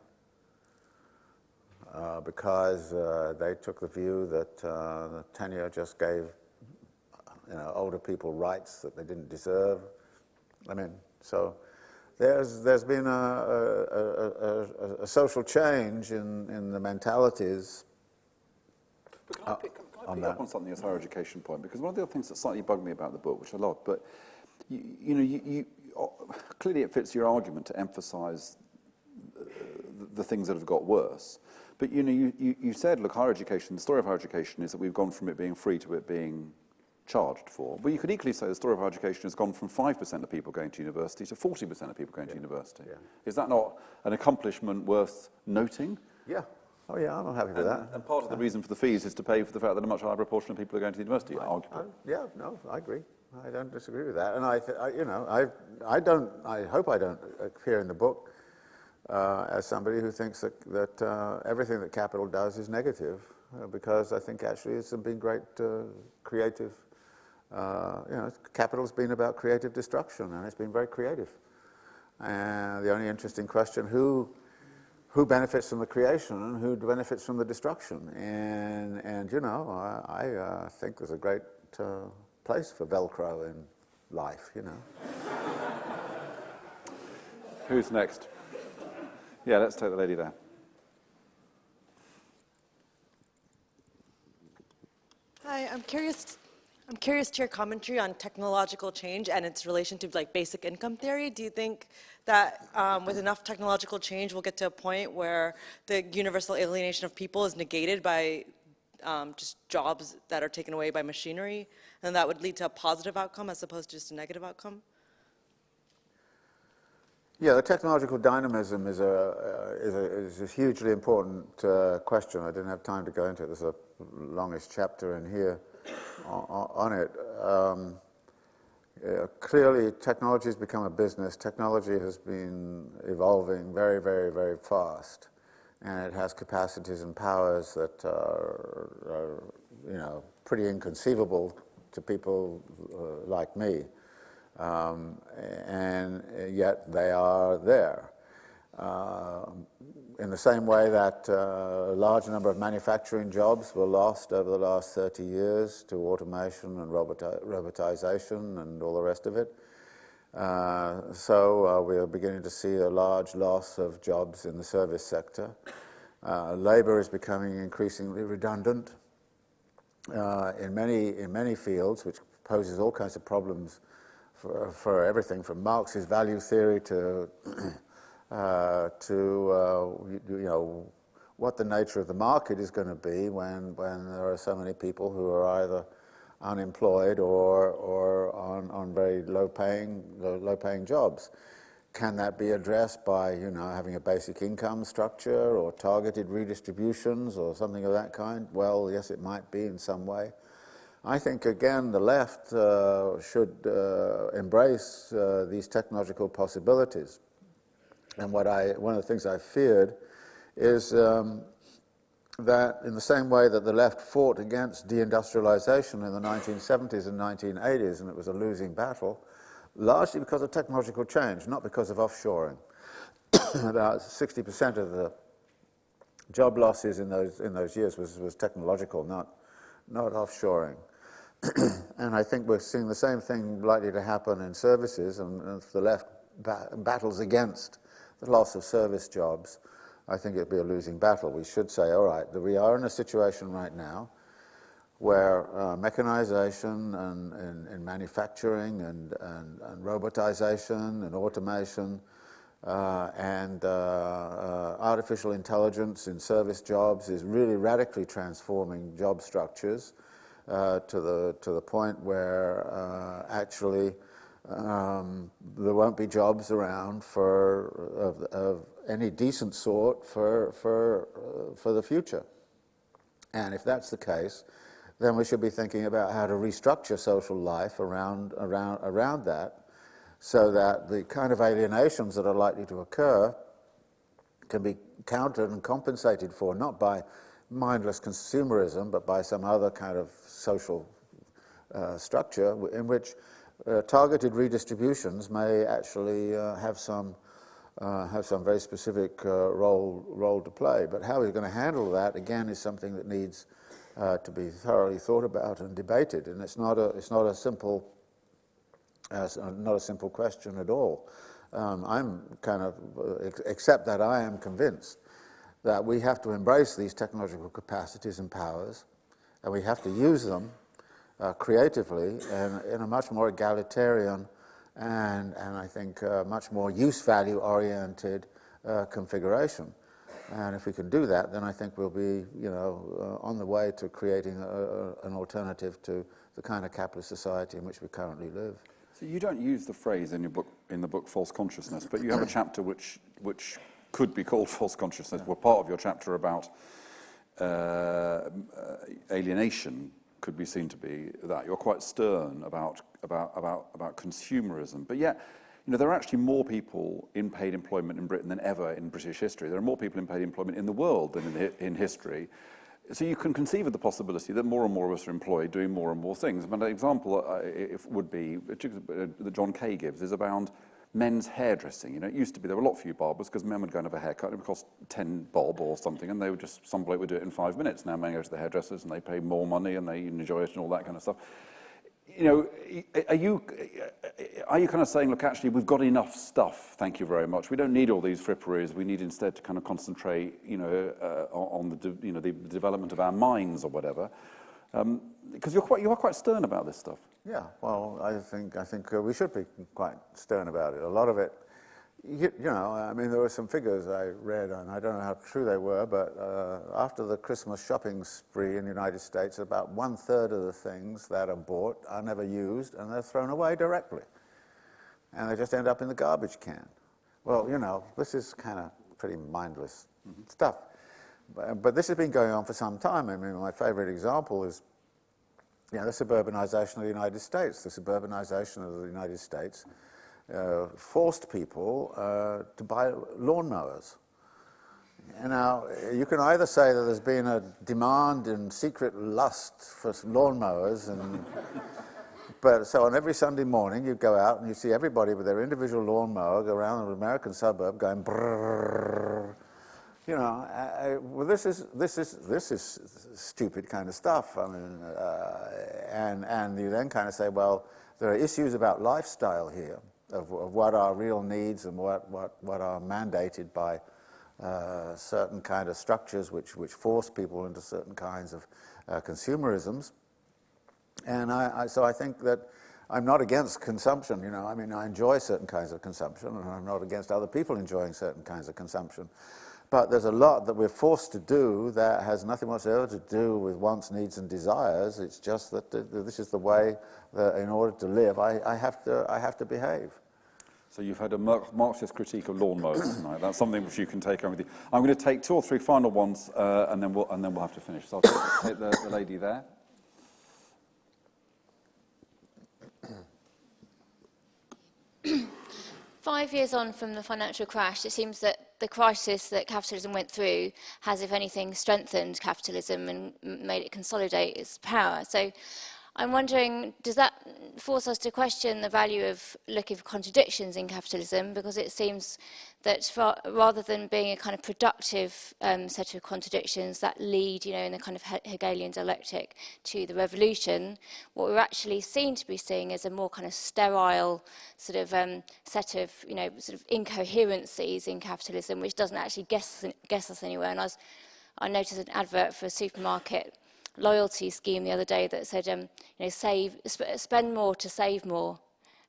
Speaker 2: because they took the view that the tenure just gave older people rights that they didn't deserve. So there's been a social change in the mentalities.
Speaker 1: But can I pick up on something as higher education point? Because one of the other things that slightly bugged me about the book, which I love, but you clearly it fits your argument to emphasise the things that have got worse. But you said, look, higher education. The story of higher education is that we've gone from it being free to it being charged for. But you could equally say the story of higher education has gone from 5% of people going to university to 40% of people going to university. Yeah. Is that not an accomplishment worth noting?
Speaker 2: Yeah. Oh yeah, I'm happy with that.
Speaker 1: And part of the reason for the fees is to pay for the fact that a much higher proportion of people are going to university, arguably.
Speaker 2: I agree. I don't disagree with that. And I hope I don't appear in the book as somebody who thinks that everything that capital does is negative, because I think actually it's been great creative. Capital's been about creative destruction, and it's been very creative. And the only interesting question, who benefits from the creation and who benefits from the destruction? And I think there's a great place for Velcro in life,
Speaker 1: Who's next? Yeah, let's take the lady there.
Speaker 6: Hi, I'm curious to your commentary on technological change and its relation to basic income theory. Do you think that with enough technological change we'll get to a point where the universal alienation of people is negated by just jobs that are taken away by machinery, and that would lead to a positive outcome as opposed to just a negative outcome?
Speaker 2: Yeah, the technological dynamism is a hugely important question. I didn't have time to go into it. There's a longish chapter in here on it. Clearly, technology has become a business. Technology has been evolving very, very, very fast, and it has capacities and powers that are pretty inconceivable to people like me. And yet they are there. In the same way that a large number of manufacturing jobs were lost over the last 30 years to automation and robotization and all the rest of it. So we are beginning to see a large loss of jobs in the service sector. Labor is becoming increasingly redundant in many fields, which poses all kinds of problems for everything from Marxist value theory to what the nature of the market is going to be when there are so many people who are either unemployed or on very low-paying jobs. Can that be addressed by, having a basic income structure or targeted redistributions or something of that kind? Well, yes, it might be in some way. I think, again, the left should embrace these technological possibilities. And one of the things I feared is that in the same way that the left fought against deindustrialization in the 1970s and 1980s, and it was a losing battle, largely because of technological change, not because of offshoring. About 60% of the job losses in those years was technological, not offshoring. And I think we're seeing the same thing likely to happen in services, and if the left battles against the loss of service jobs, I think it'd be a losing battle. We should say, all right, we are in a situation right now where mechanization and manufacturing and robotization and automation and artificial intelligence in service jobs is really radically transforming job structures to the point where actually there won't be jobs around of any decent sort for the future. And if that's the case, then we should be thinking about how to restructure social life around that, so that the kind of alienations that are likely to occur can be countered and compensated for, not by mindless consumerism, but by some other kind of social structure in which targeted redistributions may actually have some very specific role to play. But how we're going to handle that, again, is something that needs to be thoroughly thought about and debated, and it's not a simple question at all. I'm kind of, except that I am convinced that we have to embrace these technological capacities and powers, and we have to use them creatively and in a much more egalitarian and I think much more use-value oriented configuration. And if we can do that, then I think we'll be, on the way to creating an alternative to the kind of capitalist society in which we currently live.
Speaker 1: So you don't use the phrase in the book "false consciousness," but you have a chapter which could be called "false consciousness." Well, part of your chapter about alienation could be seen to be that you're quite stern about consumerism, but yet. There are actually more people in paid employment in Britain than ever in British history. There are more people in paid employment in the world than in history. So you can conceive of the possibility that more and more of us are employed doing more and more things. But an example would be, that John Kay gives, is about men's hairdressing. It used to be there were a lot fewer barbers because men would go and have a haircut. It would cost 10 bob or something, and some bloke would do it in 5 minutes. Now men go to the hairdressers and they pay more money and they enjoy it and all that kind of stuff. Are you kind of saying, look, actually, we've got enough stuff, thank you very much. We don't need all these fripperies. We need instead to kind of concentrate, on the development of our minds or whatever. Because you are quite stern about this stuff.
Speaker 2: Yeah, well, I think we should be quite stern about it. A lot of it, I mean, there were some figures I read, and I don't know how true they were, but after the Christmas shopping spree in the United States, about 1/3 of the things that are bought are never used, and they're thrown away directly. And they just end up in the garbage can. Well, this is kind of pretty mindless stuff. But this has been going on for some time. I mean, my favorite example is, the suburbanization of the United States. The suburbanization of the United States forced people to buy lawnmowers. And now, you can either say that there's been a demand and secret lust for lawnmowers, but so on every Sunday morning you go out and you see everybody with their individual lawnmower go around an American suburb going brrrr. Well, this is stupid kind of stuff. I mean, and you then kind of say, well, there are issues about lifestyle here. Of what are real needs and what are mandated by certain kind of structures which force people into certain kinds of consumerisms. And so I think that I'm not against consumption. I mean, I enjoy certain kinds of consumption, and I'm not against other people enjoying certain kinds of consumption. But there's a lot that we're forced to do that has nothing whatsoever to do with wants, needs, and desires. It's just that this is the way that in order to live, I have to behave.
Speaker 1: So you've had a Marxist critique of lawnmowers tonight. That's something which you can take home with you. I'm going to take 2 or 3 final ones, and then we'll have to finish. So I'll take the lady there.
Speaker 7: 5 years on from the financial crash, it seems that the crisis that capitalism went through has, if anything, strengthened capitalism and made it consolidate its power. So I'm wondering, does that force us to question the value of looking for contradictions in capitalism? Because it seems that rather than being a kind of productive set of contradictions that lead, in the kind of Hegelian dialectic to the revolution, what we're actually seen to be seeing is a more kind of sterile sort of set of, sort of incoherencies in capitalism, which doesn't actually guess us anywhere. And I noticed an advert for a supermarket loyalty scheme the other day that said, spend more to save more.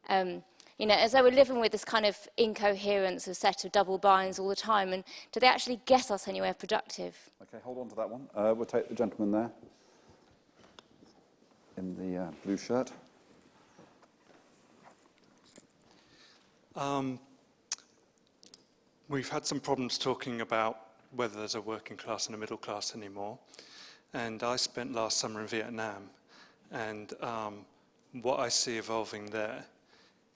Speaker 7: As though we're living with this kind of incoherence, a set of double binds all the time, and do they actually get us anywhere productive?
Speaker 1: Okay, hold on to that one. We'll take the gentleman there in the blue shirt.
Speaker 8: We've had some problems talking about whether there's a working class and a middle class anymore. And I spent last summer in Vietnam, and what I see evolving there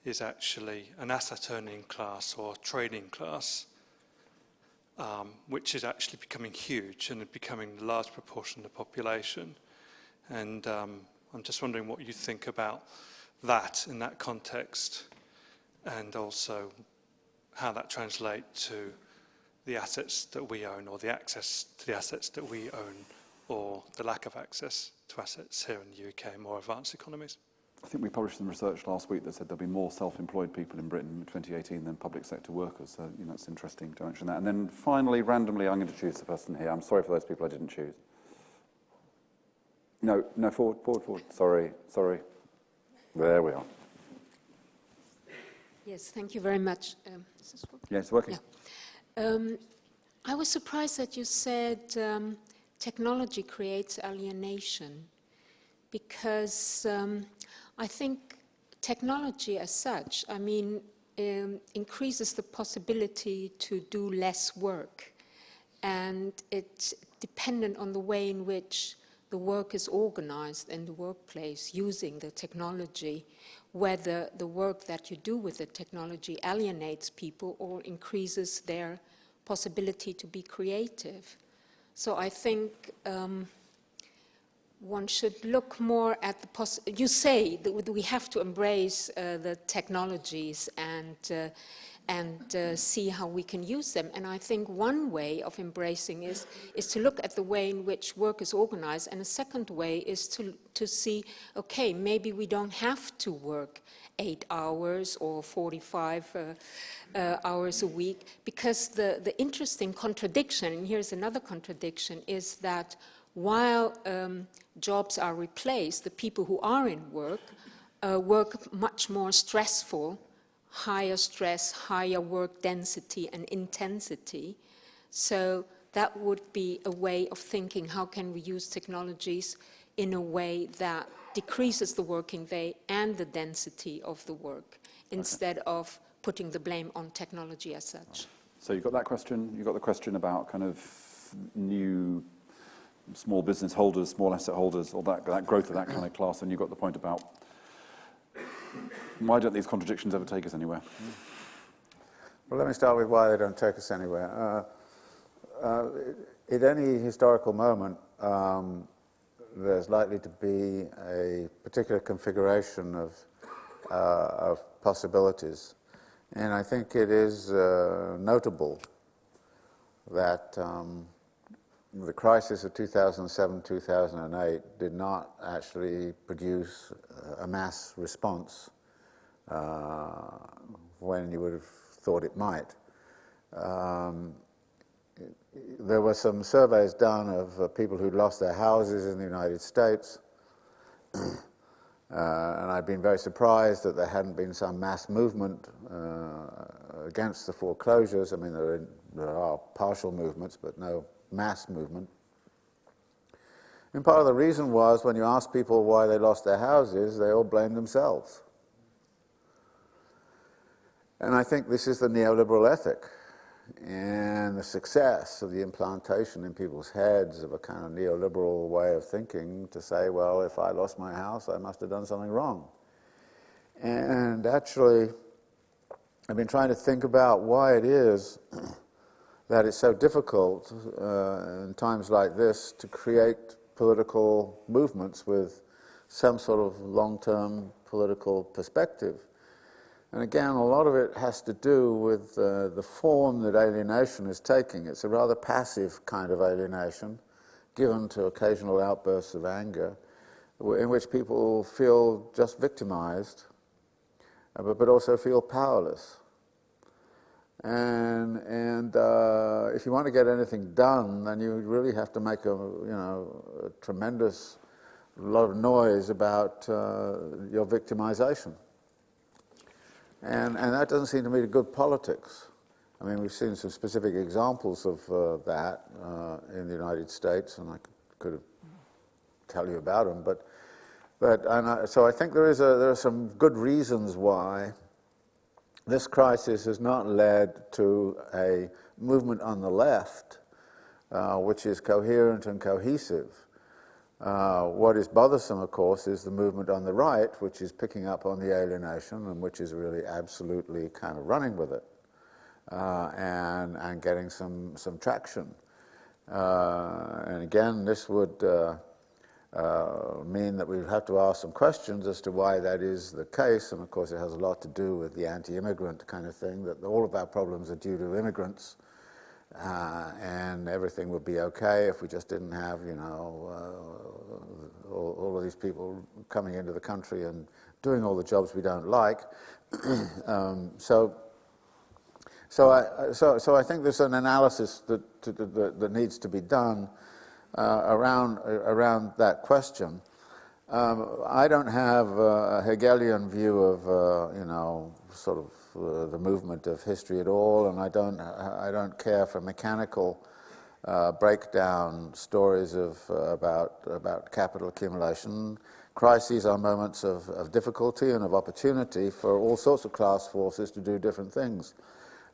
Speaker 8: is actually an asset-earning class or trading class, which is actually becoming huge and becoming a large proportion of the population. And I'm just wondering what you think about that in that context, and also how that translates to the assets that we own, or the access to the assets that we own, or the lack of access to assets here in the UK and more advanced economies.
Speaker 1: I think we published some research last week that said there'll be more self-employed people in Britain in 2018 than public sector workers. So, it's interesting to mention that. And then finally, randomly, I'm going to choose the person here. I'm sorry for those people I didn't choose. No, forward. Sorry. There we are.
Speaker 9: Yes, thank you very much. Is this working?
Speaker 1: Yeah, it's working.
Speaker 9: Yeah. I was surprised that you said technology creates alienation, because I think technology as such, increases the possibility to do less work, and it's dependent on the way in which the work is organized in the workplace using the technology, whether the work that you do with the technology alienates people or increases their possibility to be creative. So I think one should look more at the you say that we have to embrace the technologies and see how we can use them. And I think one way of embracing is to look at the way in which work is organized, and a second way is to see, okay, maybe we don't have to work 8 hours or 45 hours a week, because the interesting contradiction, and here's another contradiction, is that while jobs are replaced, the people who are in work work much more stressful, higher stress, higher work density and intensity. So that would be a way of thinking, how can we use technologies in a way that decreases the working day and the density of the work, instead of putting the blame on technology as such.
Speaker 1: So you've got that question. You've got the question about kind of new small business holders, small asset holders, or that growth of that kind of class, and you've got the point about why don't these contradictions ever take us anywhere?
Speaker 2: Well, let me start with why they don't take us anywhere. At any historical moment, there's likely to be a particular configuration of possibilities. And I think it is notable that the crisis of 2007-2008 did not actually produce a mass response when you would have thought it might. There were some surveys done of people who'd lost their houses in the United States, and I've been very surprised that there hadn't been some mass movement against the foreclosures. I mean, there are partial movements, but no mass movement. And part of the reason was when you ask people why they lost their houses, they all blame themselves. And I think this is the neoliberal ethic and the success of the implantation in people's heads of a kind of neoliberal way of thinking to say, well, if I lost my house, I must have done something wrong. And actually, I've been trying to think about why it is that it's so difficult in times like this to create political movements with some sort of long-term political perspective. And again, a lot of it has to do with the form that alienation is taking. It's a rather passive kind of alienation, given to occasional outbursts of anger, in which people feel just victimized, but also feel powerless. And if you want to get anything done, then you really have to make a tremendous lot of noise about your victimization. And that doesn't seem to me good politics. I mean, we've seen some specific examples of that in the United States, and I could tell you about them. So I think there are some good reasons why this crisis has not led to a movement on the left which is coherent and cohesive. What is bothersome, of course, is the movement on the right, which is picking up on the alienation and which is really absolutely kind of running with it and getting some traction. And again, this would mean that we would have to ask some questions as to why that is the case, and of course it has a lot to do with the anti-immigrant kind of thing, that all of our problems are due to immigrants, and everything would be okay if we just didn't have, all of these people coming into the country and doing all the jobs we don't like. So I think there's an analysis that needs to be done around that question. I don't have a Hegelian view of the movement of history at all, and I don't care for mechanical breakdown stories about capital accumulation. Crises are moments of difficulty and of opportunity for all sorts of class forces to do different things.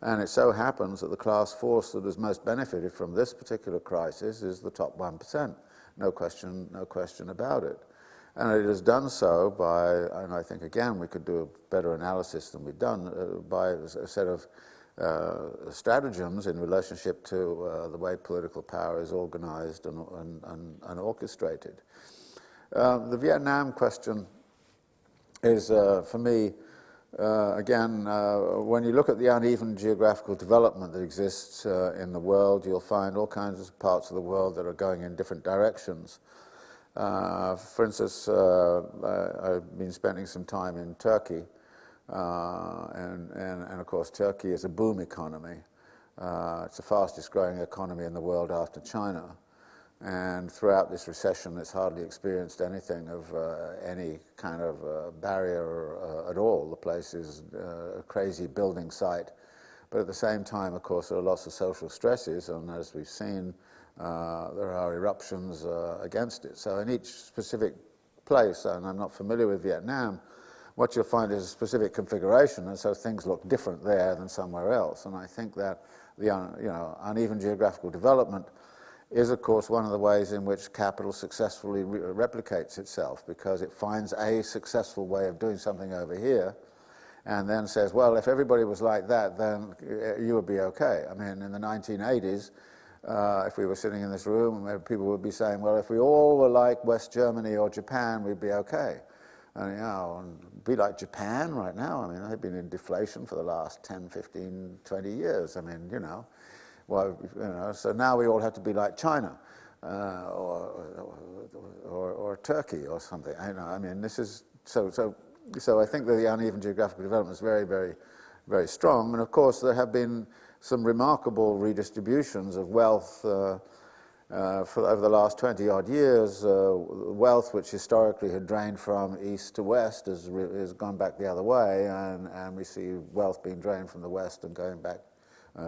Speaker 2: And it so happens that the class force that has most benefited from this particular crisis is the top 1%. No question about it. And it has done so by, and I think again we could do a better analysis than we've done, by a set of stratagems in relationship to the way political power is organized and orchestrated. The Vietnam question is, for me, again, when you look at the uneven geographical development that exists in the world, you'll find all kinds of parts of the world that are going in different directions. For instance, I've been spending some time in Turkey, and of course Turkey is a boom economy. It's the fastest growing economy in the world after China. And throughout this recession, it's hardly experienced anything of any kind of barrier at all. The place is a crazy building site. But at the same time, of course, there are lots of social stresses, and as we've seen, there are eruptions against it. So in each specific place, and I'm not familiar with Vietnam, what you'll find is a specific configuration, and so things look different there than somewhere else. And I think that the uneven geographical development is, of course, one of the ways in which capital successfully replicates itself, because it finds a successful way of doing something over here and then says, well, if everybody was like that, then you would be okay. I mean, in the 1980s, if we were sitting in this room, people would be saying, well, if we all were like West Germany or Japan, we'd be okay. And, be like Japan right now. I mean, they've been in deflation for the last 10, 15, 20 years. I mean, well, so now we all have to be like China or Turkey or something. I mean, this is so I think that the uneven geographical development is very, very, very strong. And of course, there have been some remarkable redistributions of wealth over the last 20-odd years, wealth which historically had drained from east to west has gone back the other way, and we see wealth being drained from the west and going back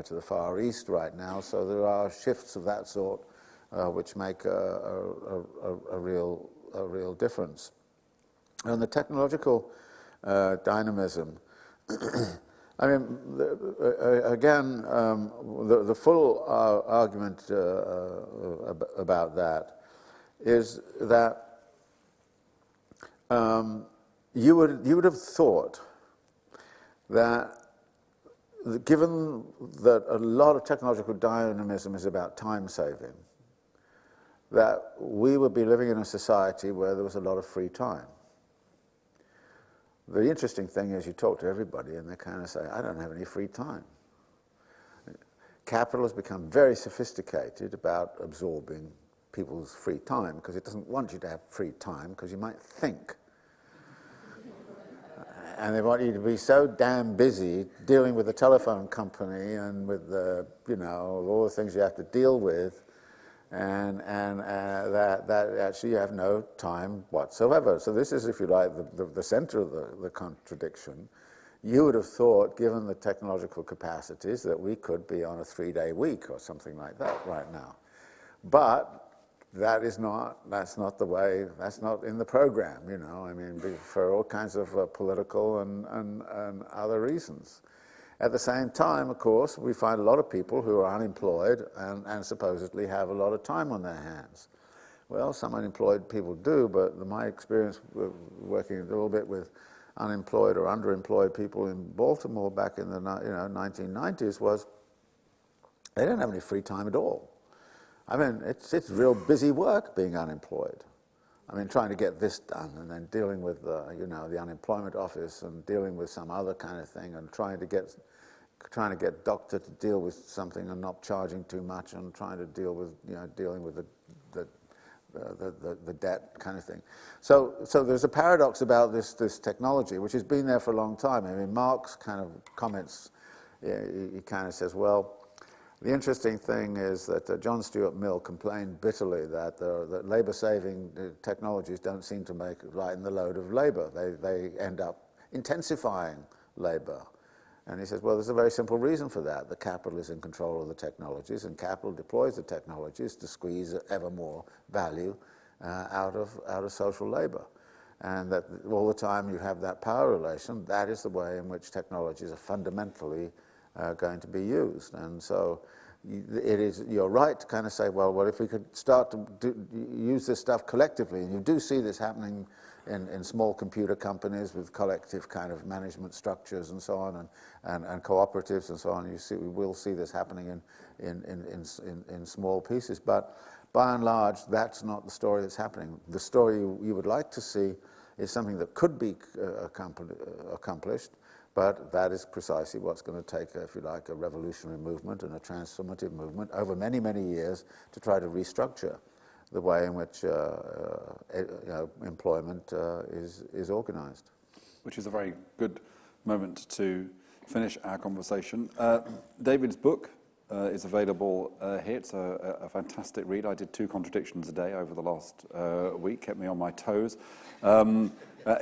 Speaker 2: to the far east right now. So there are shifts of that sort which make a real difference. And the technological dynamism, I mean, again, the full argument about that is that you would have thought that, given that a lot of technological dynamism is about time saving, that we would be living in a society where there was a lot of free time. The interesting thing is you talk to everybody and they kind of say, I don't have any free time. Capital has become very sophisticated about absorbing people's free time because it doesn't want you to have free time because you might think. And they want you to be so damn busy dealing with the telephone company and with the, all the things you have to deal with, and that actually you have no time whatsoever. So this is, if you like, the center of the contradiction. You would have thought, given the technological capacities, that we could be on a 3-day week or something like that right now. But that's not the way, that's not in the program, I mean, for all kinds of political and other reasons. At the same time, of course, we find a lot of people who are unemployed and supposedly have a lot of time on their hands. Well, some unemployed people do, but my experience working a little bit with unemployed or underemployed people in Baltimore back in the 1990s was they didn't have any free time at all. I mean, it's real busy work being unemployed. I mean, trying to get this done and then dealing with the unemployment office and dealing with some other kind of thing and trying to get doctor to deal with something and not charging too much and trying to deal with dealing with the debt kind of thing. So there's a paradox about this technology which has been there for a long time. I mean, Marx kind of comments. He kind of says, well, the interesting thing is that John Stuart Mill complained bitterly that labor-saving technologies don't seem to lighten the load of labor. They end up intensifying labor. And he says, well, there's a very simple reason for that. The capital is in control of the technologies, and capital deploys the technologies to squeeze ever more value out of social labor. And that all the time you have that power relation, that is the way in which technologies are fundamentally going to be used. And so you're right to kind of say, well, if we could start to use this stuff collectively, and you do see this happening in small computer companies with collective kind of management structures and so on, and cooperatives and so on. We will see this happening in small pieces, but by and large, that's not the story that's happening. The story you would like to see is something that could be accomplished, but that is precisely what's going to take, if you like, a revolutionary movement and a transformative movement over many, many years to try to restructure the way in which employment is organized.
Speaker 1: Which is a very good moment to finish our conversation. David's book is available here. It's a fantastic read. I did 2 contradictions a day over the last week, kept me on my toes.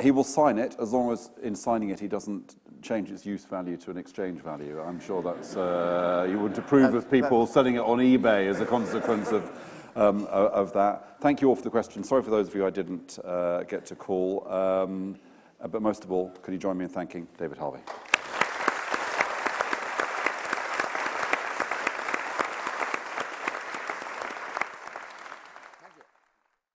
Speaker 1: He will sign it, as long as in signing it he doesn't change its use value to an exchange value. I'm sure that's, you wouldn't approve of people selling it on eBay as a consequence of that. Thank you all for the questions. Sorry for those of you I didn't get to call. But most of all, could you join me in thanking David Harvey?